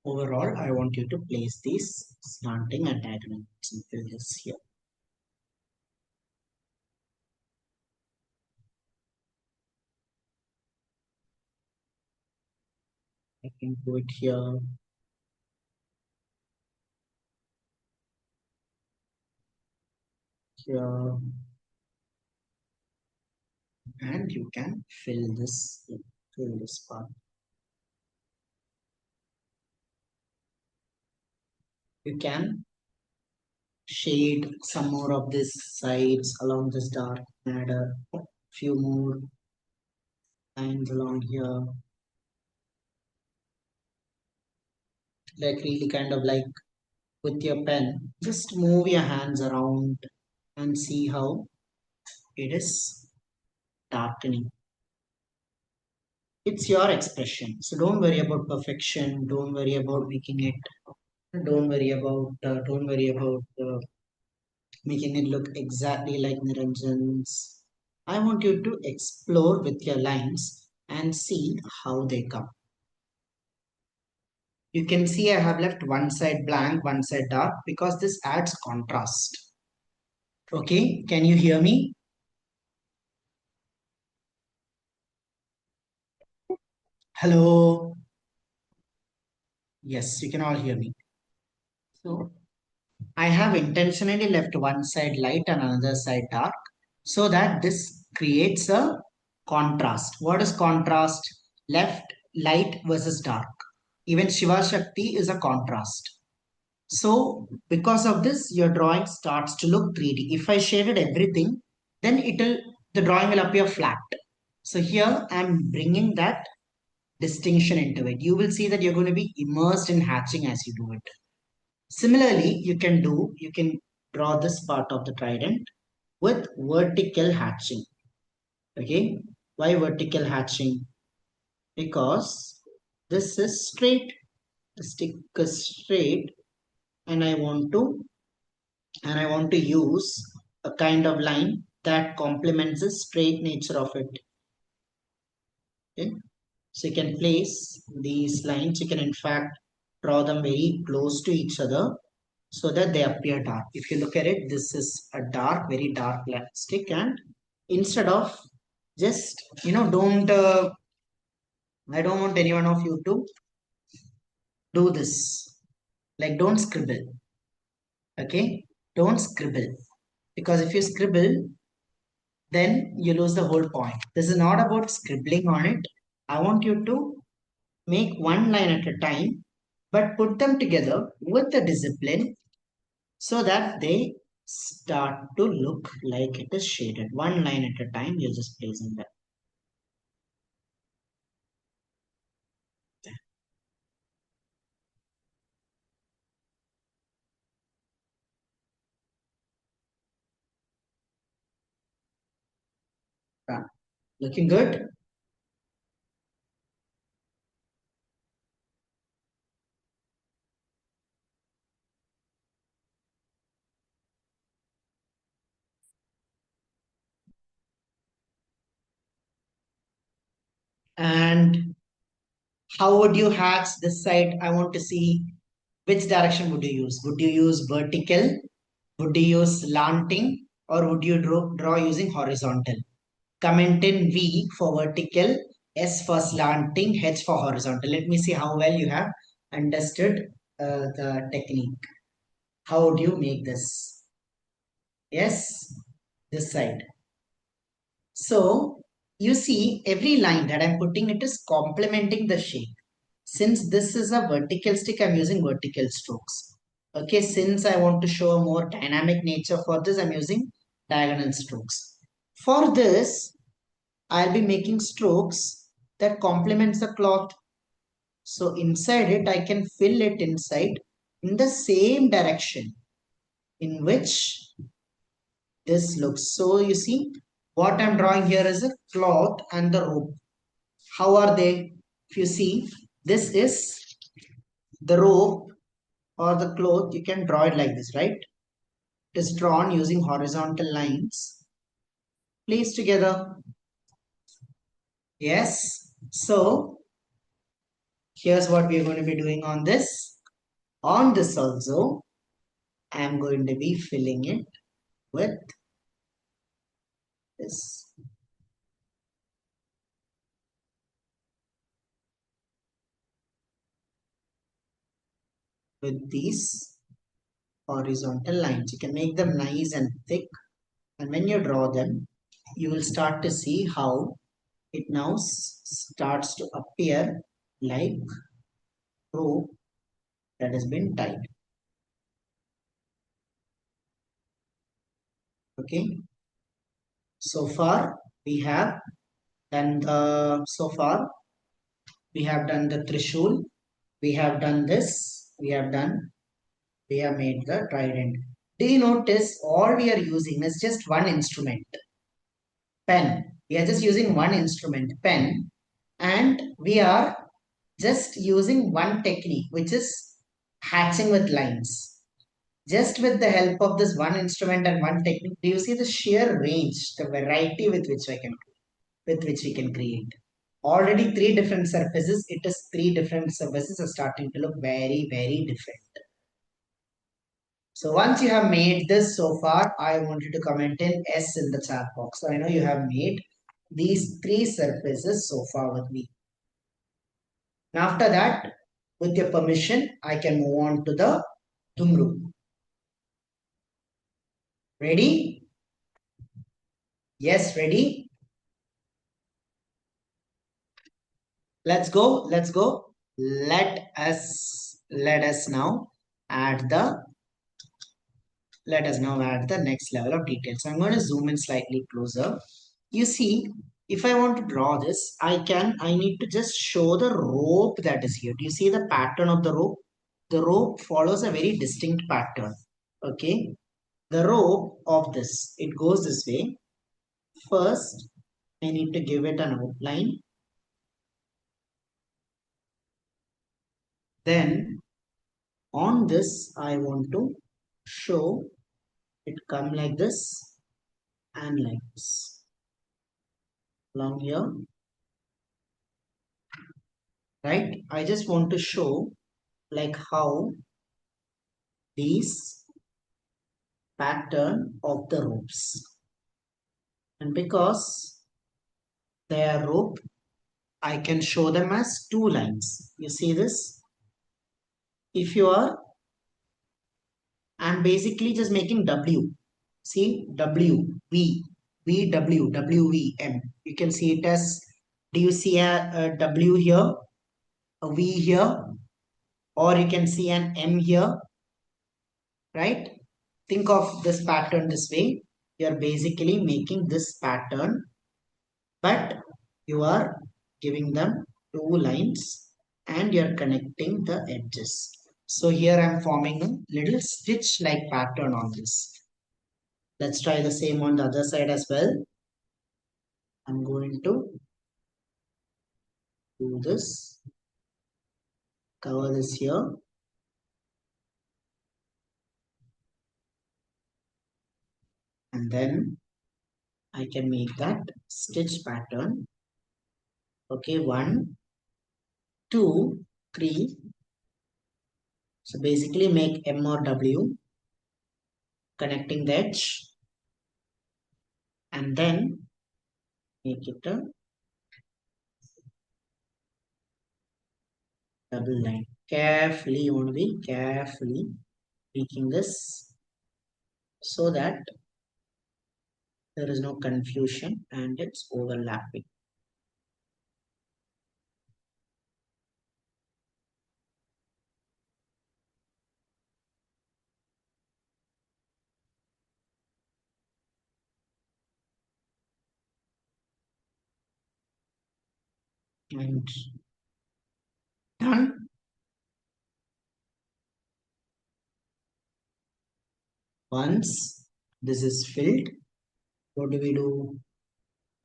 Overall, I want you to place these slanting and diagonal lines here. I can do it here, here, and you can fill this part. You can shade some more of these sides along this dark, add a few more lines along here, like really kind of like with your pen, just move your hands around and see how it is darkening. It's your expression, so don't worry about perfection, don't worry about making it, don't worry about making it look exactly like Niranjan's. I want you to explore with your lines and see how they come. You can see I have left one side blank, one side dark because this adds contrast. Okay, can you hear me? Hello? Yes, you can all hear me. So I have intentionally left one side light and another side dark so that this creates a contrast. What is contrast? Left light versus dark. Even Shiva Shakti is a contrast. So because of this, your drawing starts to look 3D. If I shaded everything, then the drawing will appear flat. So here I'm bringing that distinction into it. You will see that you're going to be immersed in hatching as you do it. Similarly, you can draw this part of the trident with vertical hatching. Okay, why vertical hatching? Because this is straight, the stick is straight, and I want to use a kind of line that complements the straight nature of it. Okay, so you can place these lines. You can in fact draw them very close to each other so that they appear dark. If you look at it, this is a dark, very dark stick, and instead of just don't I don't want any one of you to do this. Like, don't scribble. Okay, don't scribble, because if you scribble, then you lose the whole point. This is not about scribbling on it. I want you to make one line at a time, but put them together with the discipline so that they start to look like it is shaded. One line at a time, you're just placing that. Done. Looking good? And how would you hatch this side? I want to see which direction would you use. Would you use vertical? Would you use slanting? Or would you draw using horizontal? Comment in V for vertical S for slanting, H for horizontal. Let me see how well you have understood the technique. How would you make this? Yes, this side. So you see every line that I'm putting, it is complementing the shape. Since this is a vertical stick, I'm using vertical strokes. Okay, since I want to show a more dynamic nature for this, I'm using diagonal strokes. For this, I'll be making strokes that complements the cloth. So inside it, I can fill it inside in the same direction in which this looks. So you see, what I'm drawing here is a cloth and the rope. How are they? If you see, this is the rope or the cloth. You can draw it like this, right? It is drawn using horizontal lines placed together. Yes. So here's what we are going to be doing on this. On this also, I am going to be filling it with this. With these horizontal lines. You can make them nice and thick. And when you draw them, you will start to see how it now starts to appear like rope that has been tied. Okay. So far we have done the trishul. We have done this. We have made the trident. Do you notice all we are using is just one instrument, pen. We are just using one instrument, pen, and we are just using one technique, which is hatching with lines. Just with the help of this one instrument and one technique, do you see the sheer range, the variety with which we can create? Already three different surfaces. It is three different surfaces are starting to look very, very different. So once you have made this so far, I want you to comment in S in the chat box. So I know you have made these three surfaces so far with me. Now after that, with your permission, I can move on to the Tumru. Ready? Yes, ready? Let's go. Let's go. Let us now add the next level of detail. So I'm going to zoom in slightly closer. You see, if I want to draw this, I need to just show the rope that is here. Do you see the pattern of the rope? The rope follows a very distinct pattern. Okay. The rope of this, it goes this way. First, I need to give it an outline. Then on this, I want to show it come like this and like this. Along here, right? I just want to show like how these pattern of the ropes. And because they are rope, I can show them as two lines. You see this? If you are, I'm basically just making W. See W, V, V, W, W, V, M. You can see it as, do you see a W here, a V here, or you can see an M here, right? Think of this pattern this way. You're basically making this pattern, but you are giving them two lines and you're connecting the edges. So here I'm forming a little stitch like pattern on this. Let's try the same on the other side as well. I'm going to do this, cover this here. And then I can make that stitch pattern. Okay, 1, 2, 3. So basically make M or W, connecting the edge, and then make it a double line. Carefully, you want to be carefully making this so that there is no confusion and it's overlapping. And done. Once this is filled, what do we do?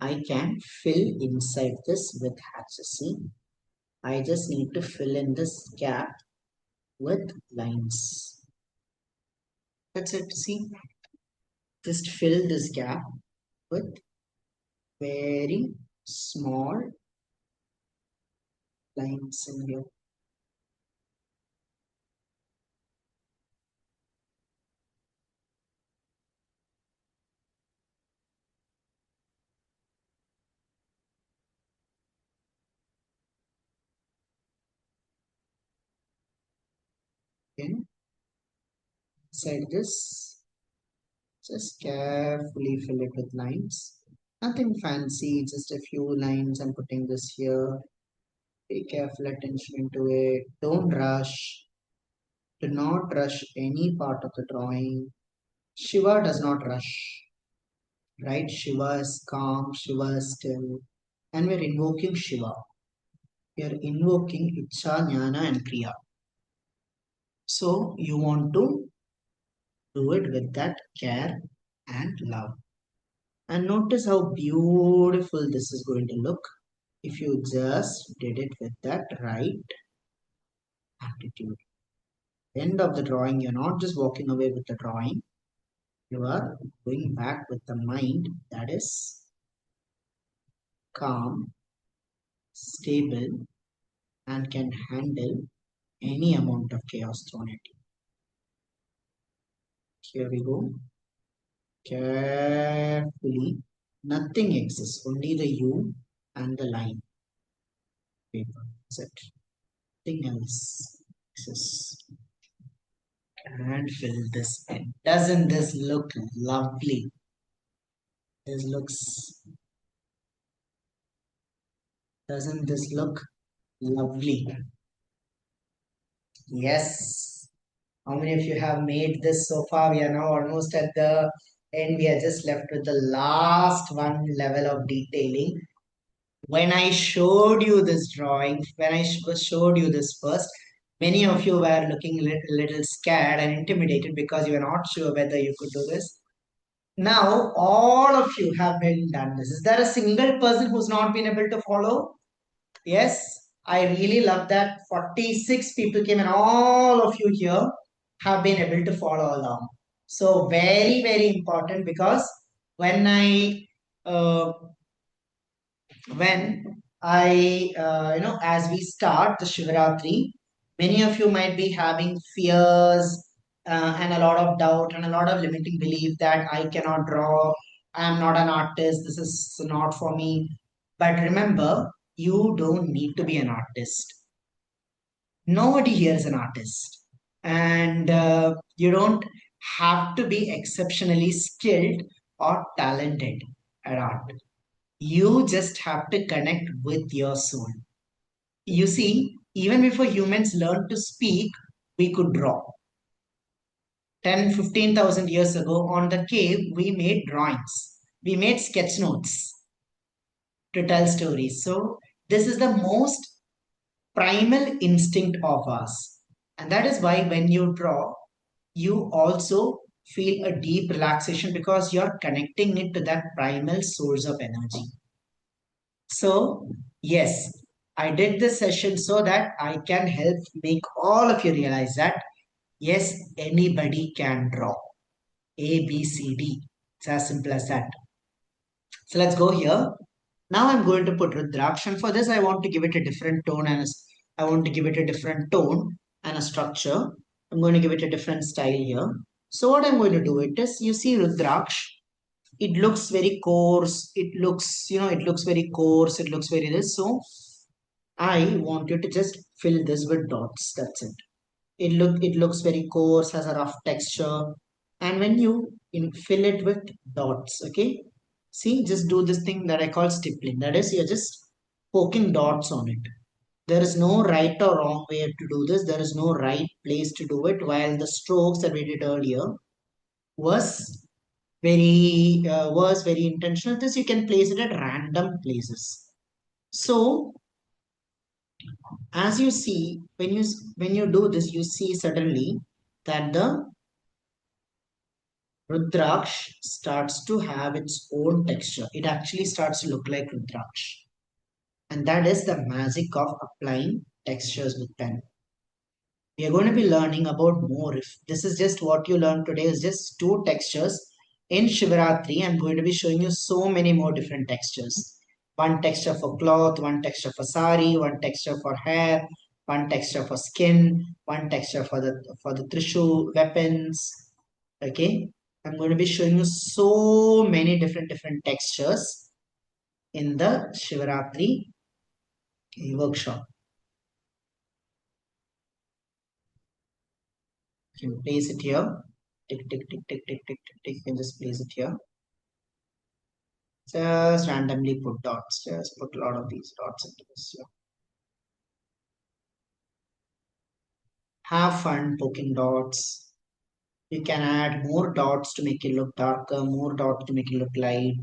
I can fill inside this with hatches. See, I just need to fill in this gap with lines. That's it. See, just fill this gap with very small lines in here. Okay. Inside this, just carefully fill it with lines. Nothing fancy, just a few lines. I'm putting this here. Pay careful attention into it. Don't rush. Do not rush any part of the drawing. Shiva does not rush, right? Shiva is calm, Shiva is still. And we're invoking Shiva. We are invoking Icha, Jnana and Kriya. So you want to do it with that care and love. And notice how beautiful this is going to look if you just did it with that right attitude. End of the drawing, you're not just walking away with the drawing, you are going back with the mind that is calm, stable, and can handle any amount of chaos thrown at you. Here we go. Carefully. Nothing exists, only the you and the line paper. That's it. Nothing else exists. And fill this in. Doesn't this look lovely? This looks, doesn't this look lovely? Yes. How many of you have made this so far? We are now almost at the end. We are just left with the last one level of detailing. When I showed you this drawing, when I showed you this first, many of you were looking little scared and intimidated because you were not sure whether you could do this. Now, all of you have been done this. Is there a single person who's not been able to follow? Yes, I really love that 46 people came and all of you here have been able to follow along. So very, very important because when I uh, as we start the Shivaratri, many of you might be having fears and a lot of doubt and a lot of limiting belief that I cannot draw, I am not an artist, this is not for me. But remember, you don't need to be an artist. Nobody here is an artist. And you don't have to be exceptionally skilled or talented at art. You just have to connect with your soul. You see, even before humans learned to speak, we could draw. 10, 15,000 years ago on the cave, we made drawings. We made sketch notes to tell stories. So this is the most primal instinct of us. And that is why when you draw, you also feel a deep relaxation because you're connecting it to that primal source of energy. So, yes, I did this session so that I can help make all of you realize that yes, anybody can draw. A, B, C, D. It's as simple as that. So let's go here. Now I'm going to put Rudraksh, and for this I want to give it a different tone and I want to give it a different tone and a structure. I'm going to give it a different style here. So what I'm going to do it is, you see Rudraksh, it looks very coarse. It looks, it looks very coarse. It looks very this. So I want you to just fill this with dots. That's it. It looks very coarse, has a rough texture. And when you fill it with dots, okay? See, just do this thing that I call stippling. That is, you're just poking dots on it. There is no right or wrong way to do this. There is no right place to do it. While the strokes that we did earlier was very intentional. This you can place it at random places. So as you see, when you do this, you see suddenly that the Rudraksh starts to have its own texture. It actually starts to look like Rudraksh. And that is the magic of applying textures with pen. We are going to be learning about more. If this is just what you learned today, is just two textures. In Shivaratri, I'm going to be showing you so many more different textures. One texture for cloth, one texture for sari, one texture for hair, one texture for skin, one texture for the Trishu weapons. Okay, I'm going to be showing you so many different textures in the Shivaratri workshop. You can place it here. Tick, tick, tick, tick, tick, tick, tick, tick. You can just place it here. Just randomly put dots. Just put a lot of these dots into this here. Have fun poking dots. You can add more dots to make it look darker, more dots to make it look light.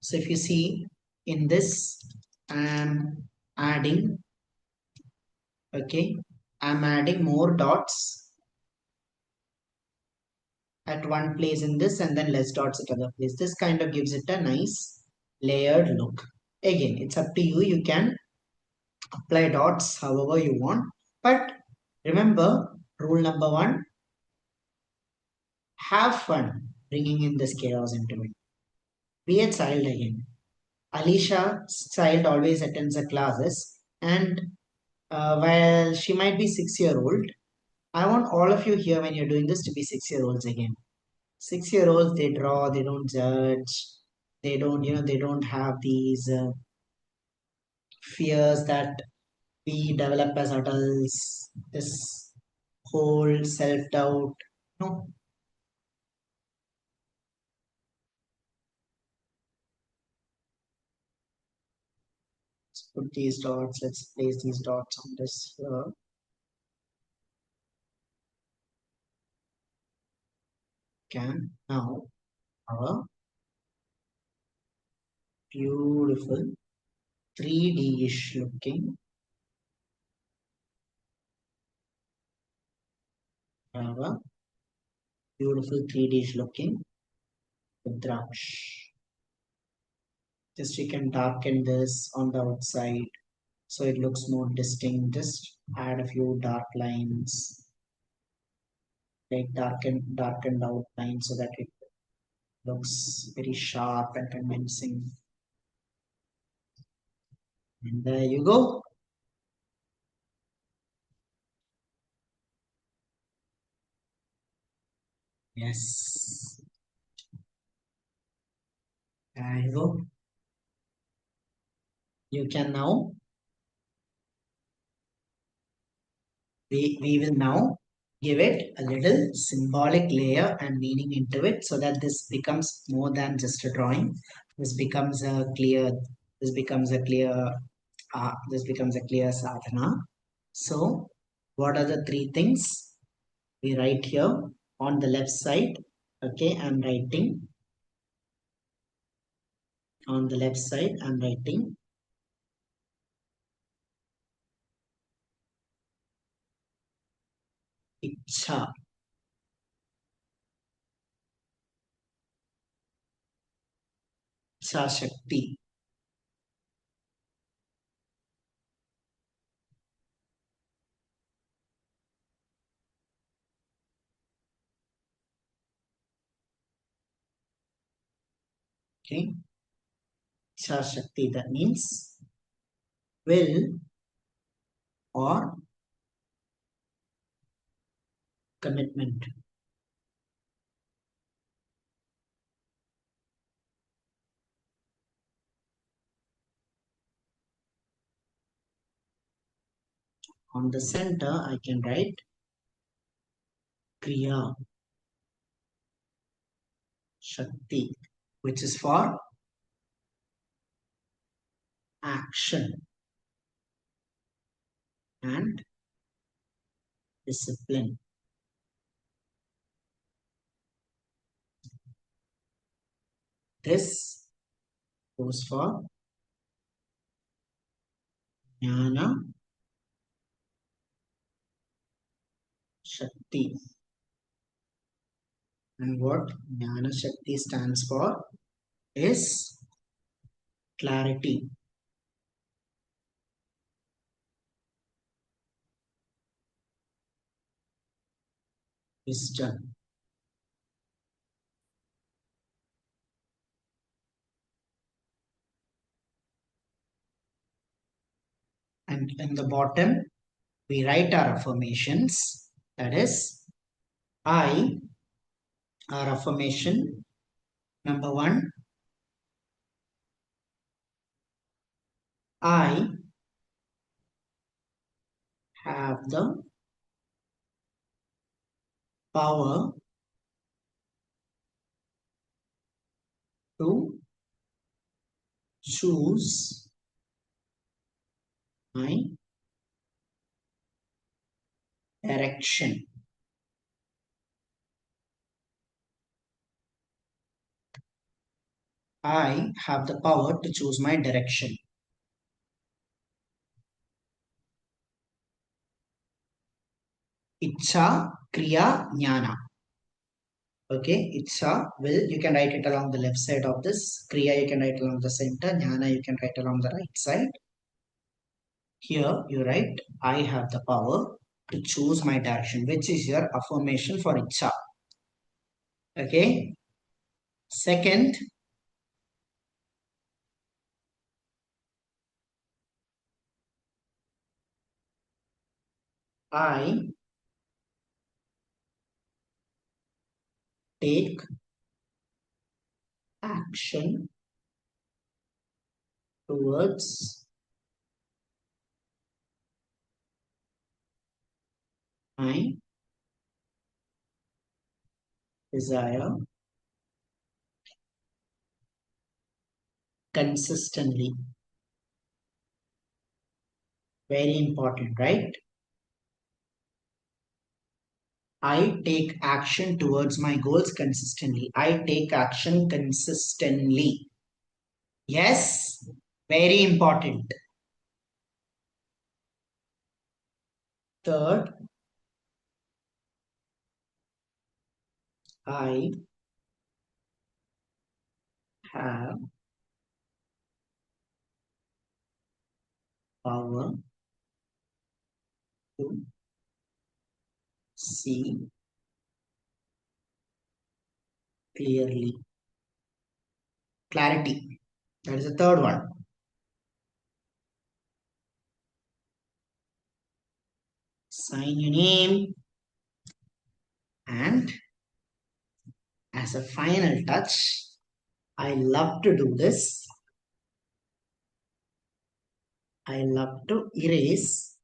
So if you see in this, I'm adding, okay, I'm adding more dots at one place in this and then less dots at other place. This kind of gives it a nice layered look. Again, it's up to you. You can apply dots however you want. But remember, rule number one, have fun bringing in this chaos into it. Be a child again. Alicia's child always attends her classes, and while she might be 6 year old, I want all of you here when you're doing this to be 6 year olds again. 6 year olds, they draw, they don't judge, they don't, they don't have these fears that we develop as adults, this whole self doubt. No, let's put these dots, let's place these dots on this here. Can now our beautiful 3D-ish looking, our beautiful 3D-ish looking Rudraksh. Just you can darken this on the outside so it looks more distinct. Just add a few dark lines, like darkened outlines so that it looks very sharp and convincing. And there you go. Yes. There you go. You can now, we will now give it a little symbolic layer and meaning into it so that this becomes more than just a drawing. This becomes a clear, this becomes a clear, this becomes a clear sadhana. So what are the three things we write here on the left side? Okay, I'm writing on the left side, I'm writing Ichha, Ichha Shakti. Okay, Ichha Shakti, that means will or commitment. On the center, I can write Kriya Shakti, which is for action and discipline. This goes for Jnana Shakti. And what Jnana Shakti stands for is clarity, wisdom. And in the bottom, we write our affirmations. That is, I, our affirmation number one, I have the power to choose my direction. I have the power to choose my direction. Icha, Kriya, Jnana. Okay, Icha will, you can write it along the left side of this. Kriya, you can write along the center. Jnana, you can write along the right side. Here, you write, I have the power to choose my direction, which is your affirmation for Icha. Okay. Second, I take action towards my desire consistently. Very important, right? I take action towards my goals consistently. I take action consistently. Yes, very important. Third, I have power to see clearly. Clarity. That is the third one. Sign your name. And as a final touch, I love to do this. I love to erase.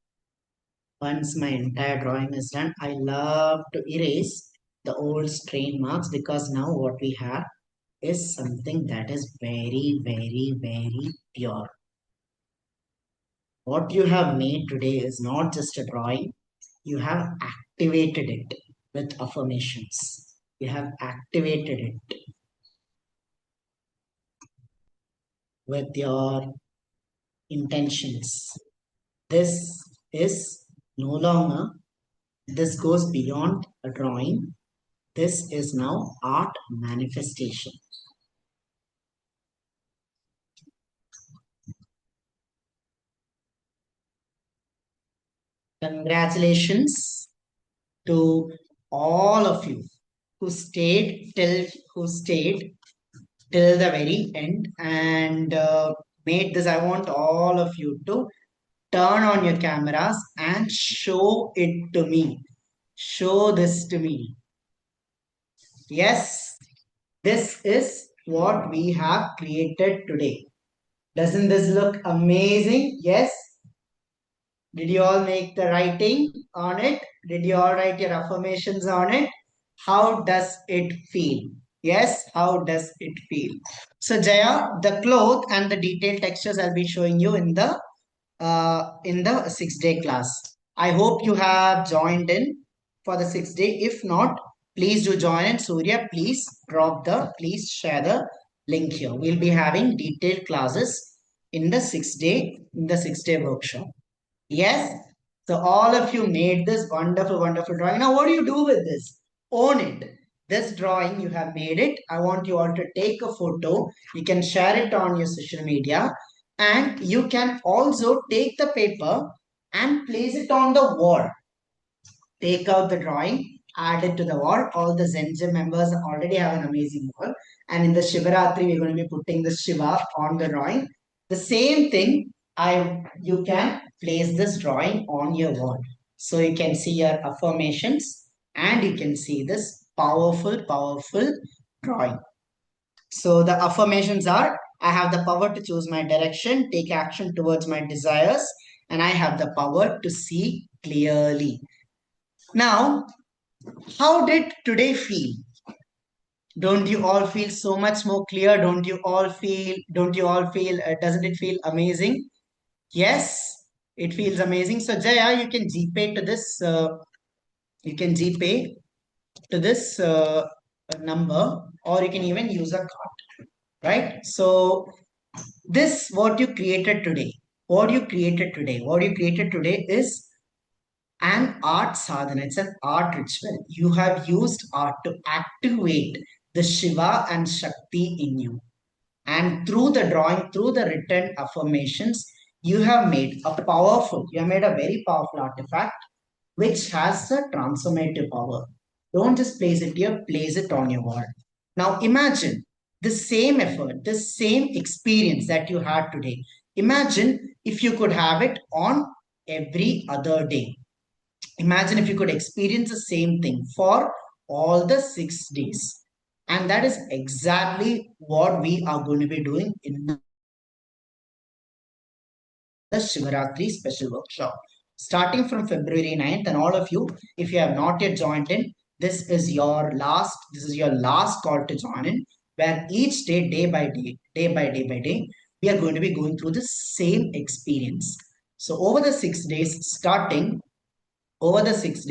Once my entire drawing is done, I love to erase the old strain marks, because now what we have is something that is very, very, very pure. What you have made today is not just a drawing, you have activated it with affirmations. You have activated it with your intentions. This is no longer, this goes beyond a drawing. This is now art manifestation. Congratulations to all of you who stayed till the very end and made this. I want all of you to turn on your cameras and show it to me. Show this to me. Yes, this is what we have created today. Doesn't this look amazing? Yes. Did you all make the writing on it? Did you all write your affirmations on it? How does it feel? Yes, how does it feel? So Jaya, the cloth and the detailed textures I'll be showing you in the 6 day class. I hope you have joined in for the 6 day. If not, please do join in. Surya, please share the link here. We'll be having detailed classes in the 6 day workshop. Yes. So all of you made this wonderful, wonderful drawing. Now, what do you do with this? Own it. This drawing, you have made it. I want you all to take a photo. You can share it on your social media. And you can also take the paper and place it on the wall. Take out the drawing, add it to the wall. All the Zen Gym members already have an amazing wall. And in the Shivaratri, we're going to be putting the Shiva on the drawing. The same thing, you can place this drawing on your wall. So you can see your affirmations and you can see this powerful, powerful drawing. So the affirmations are, I have the power to choose my direction, take action towards my desires, and I have the power to see clearly. Now, how did today feel? Don't you all feel so much more clear? Don't you all feel, doesn't it feel amazing? Yes, it feels amazing. So Jaya, you can GPay to this number, or you can even use a card, right? So this, what you created today is an art sadhana. It's an art ritual. You have used art to activate the Shiva and Shakti in you. And through the drawing, through the written affirmations, you have made a very powerful artifact which has a transformative power. Don't just place it here, place it on your wall. Now imagine the same effort, the same experience that you had today. Imagine if you could have it on every other day. Imagine if you could experience the same thing for all the 6 days. And that is exactly what we are going to be doing in the Shivaratri special workshop. Starting from February 9th, and all of you, if you have not yet joined in, this is your last call to join in, where each day, day by day, we are going to be going through the same experience. So over the 6 days, over the 6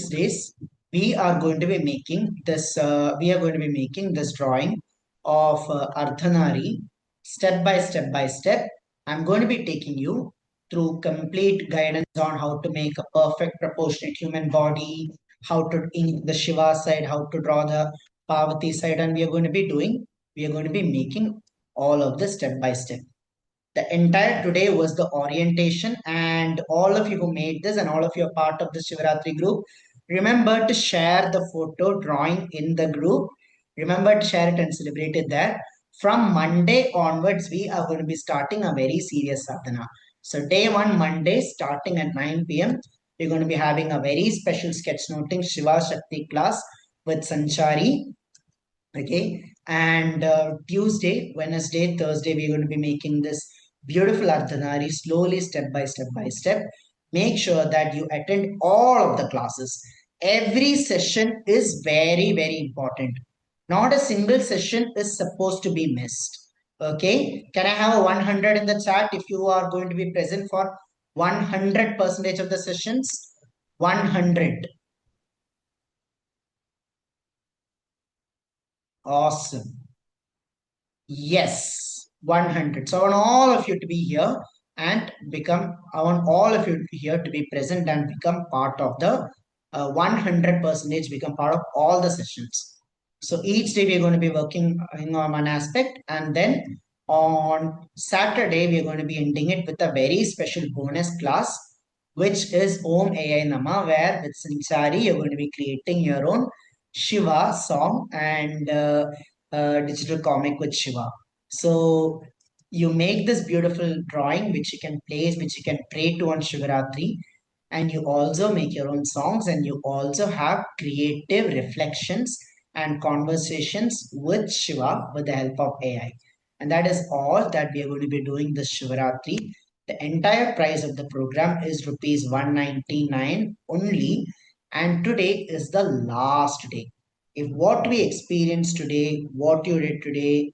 days we are going to be making this drawing of ardhanari step by step. I'm going to be taking you through complete guidance on how to make a perfect proportionate human body, how to in the Shiva side, how to draw the Parvati side, and we are going to be making all of this step by step. The entire today was the orientation, and all of you who made this and all of you are part of the Shivaratri group, remember to share the photo drawing in the group. Remember to share it and celebrate it there. From Monday onwards, we are going to be starting a very serious sadhana. So day one, Monday, starting at 9 p.m., we're going to be having a very special sketchnoting Shiva Shakti class with Sanchari. Okay. And Tuesday, Wednesday, Thursday, we're going to be making this beautiful Ardhanari slowly, step by step. Make sure that you attend all of the classes. Every session is very, very important. Not a single session is supposed to be missed. Okay. Can I have a 100 in the chat if you are going to be present for 100% of the sessions? 100. Awesome. Yes, 100. So I want all of you to be here I want all of you to be here to be present and become part of the 100% become part of all the sessions. So each day we're going to be working on one aspect, and then on Saturday we're going to be ending it with a very special bonus class, which is Om AI Nama, where with Sanchari you're going to be creating your own Shiva song and digital comic with Shiva. So you make this beautiful drawing which you can place, which you can pray to on Shivaratri, and you also make your own songs, and you also have creative reflections and conversations with Shiva with the help of AI. And that is all that we are going to be doing this Shivaratri. The entire price of the program is rupees 199 only, and today is the last day. If what we experienced today, what you did today,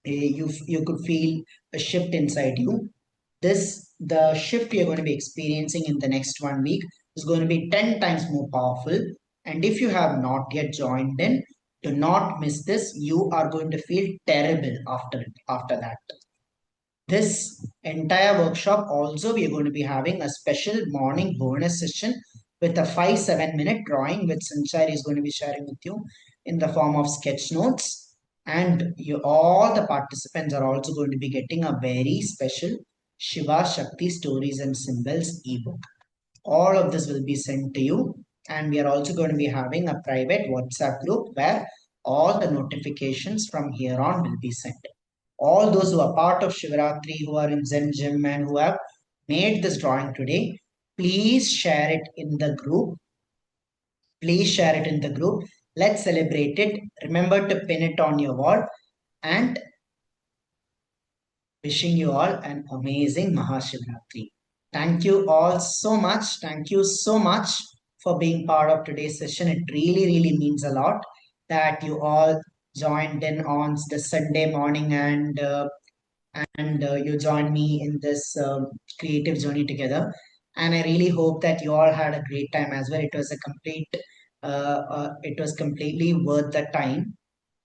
you could feel a shift inside you. The shift you're going to be experiencing in the next 1 week is going to be 10 times more powerful. And if you have not yet joined in, do not miss this. You are going to feel terrible after that. This entire workshop also, we are going to be having a special morning bonus session with a 5-7 minute drawing which Sanchari is going to be sharing with you in the form of sketch notes. And you all the participants are also going to be getting a very special Shiva Shakti Stories and Symbols ebook. All of this will be sent to you, and we are also going to be having a private WhatsApp group where all the notifications from here on will be sent. All those who are part of Shivaratri, who are in Zen Gym and who have made this drawing today, please share it in the group. Please share it in the group. Let's celebrate it. Remember to pin it on your wall, and wishing you all an amazing Mahashivratri. Thank you all so much. Thank you so much for being part of today's session. It really, really means a lot that you all joined in on the Sunday morning, and you joined me in this creative journey together. And I really hope that you all had a great time as well. It was a it was completely worth the time.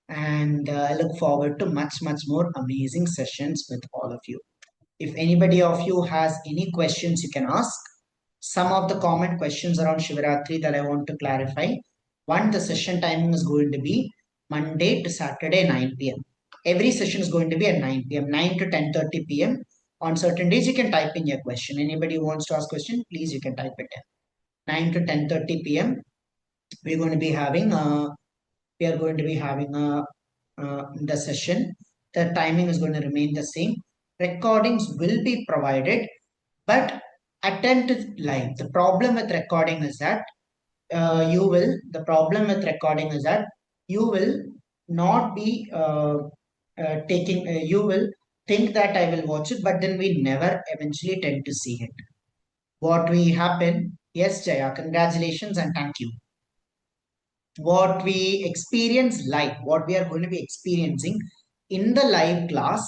And I look forward to much, much more amazing sessions with all of you. If anybody of you has any questions, you can ask. Some of the common questions around Shivaratri that I want to clarify. One, the session timing is going to be Monday to Saturday, 9 p.m. Every session is going to be at 9 p.m., 9 to 10:30 p.m. On certain days, you can type in your question. Anybody who wants to ask question, please, you can type it in. 9 to 10:30 p.m. We're going to be having we are going to be having the session. The timing is going to remain the same. Recordings will be provided, but attempt it live. The problem with recording is that the problem with recording is that you will not be you will think that I will watch it, but then we never eventually tend to see it. What we happen, yes, Jaya, congratulations and thank you. What we experience live, what we are going to be experiencing in the live class,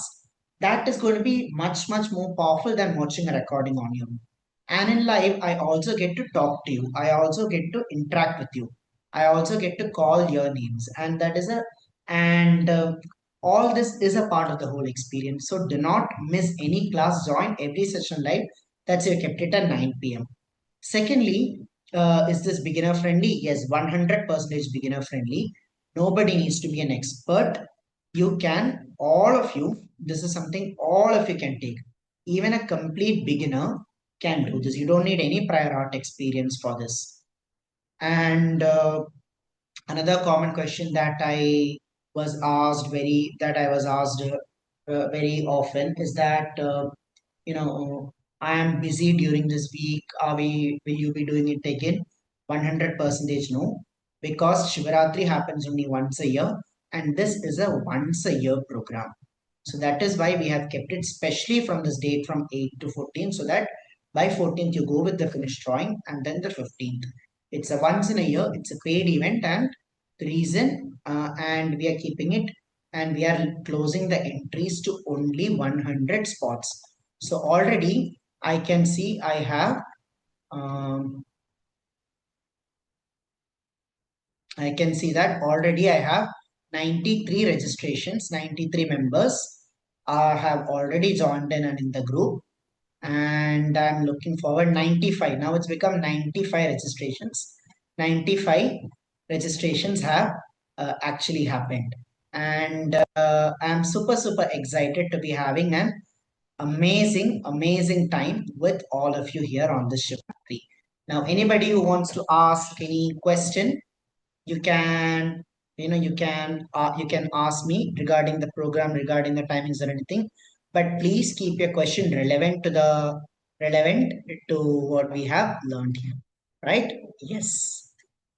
that is going to be much, much more powerful than watching a recording on you. And in live, I also get to talk to you. I also get to interact with you. I also get to call your names. And that is and all this is a part of the whole experience. So do not miss any class. Join every session live. That's you kept it at 9 p.m. Secondly, is this beginner friendly? Yes, 100% beginner friendly. Nobody needs to be an expert. You can, all of you, this is something all of you can take. Even a complete beginner can do this. You don't need any prior art experience for this. And another common question that I was asked very often is that I am busy during this week. Will you be doing it again? 100% no, because Shivaratri happens only once a year, and this is a once a year program. So that is why we have kept it specially from this date from 8 to 14, so that by 14th you go with the finished drawing, and then the 15th. It's a once in a year, it's a paid event, and the reason, and we are keeping it, and we are closing the entries to only 100 spots. So already I can see um, I can see that already I have 93 registrations, 93 members have already joined in and in the group. And I'm looking forward 95. Now it's become 95 registrations. 95 registrations have actually happened. And I'm super, super excited to be having an amazing, amazing time with all of you here on the Shivaratri. Now, anybody who wants to ask any question, you can, you can ask me regarding the program, regarding the timings or anything. But please keep your question relevant to what we have learned here, right? Yes.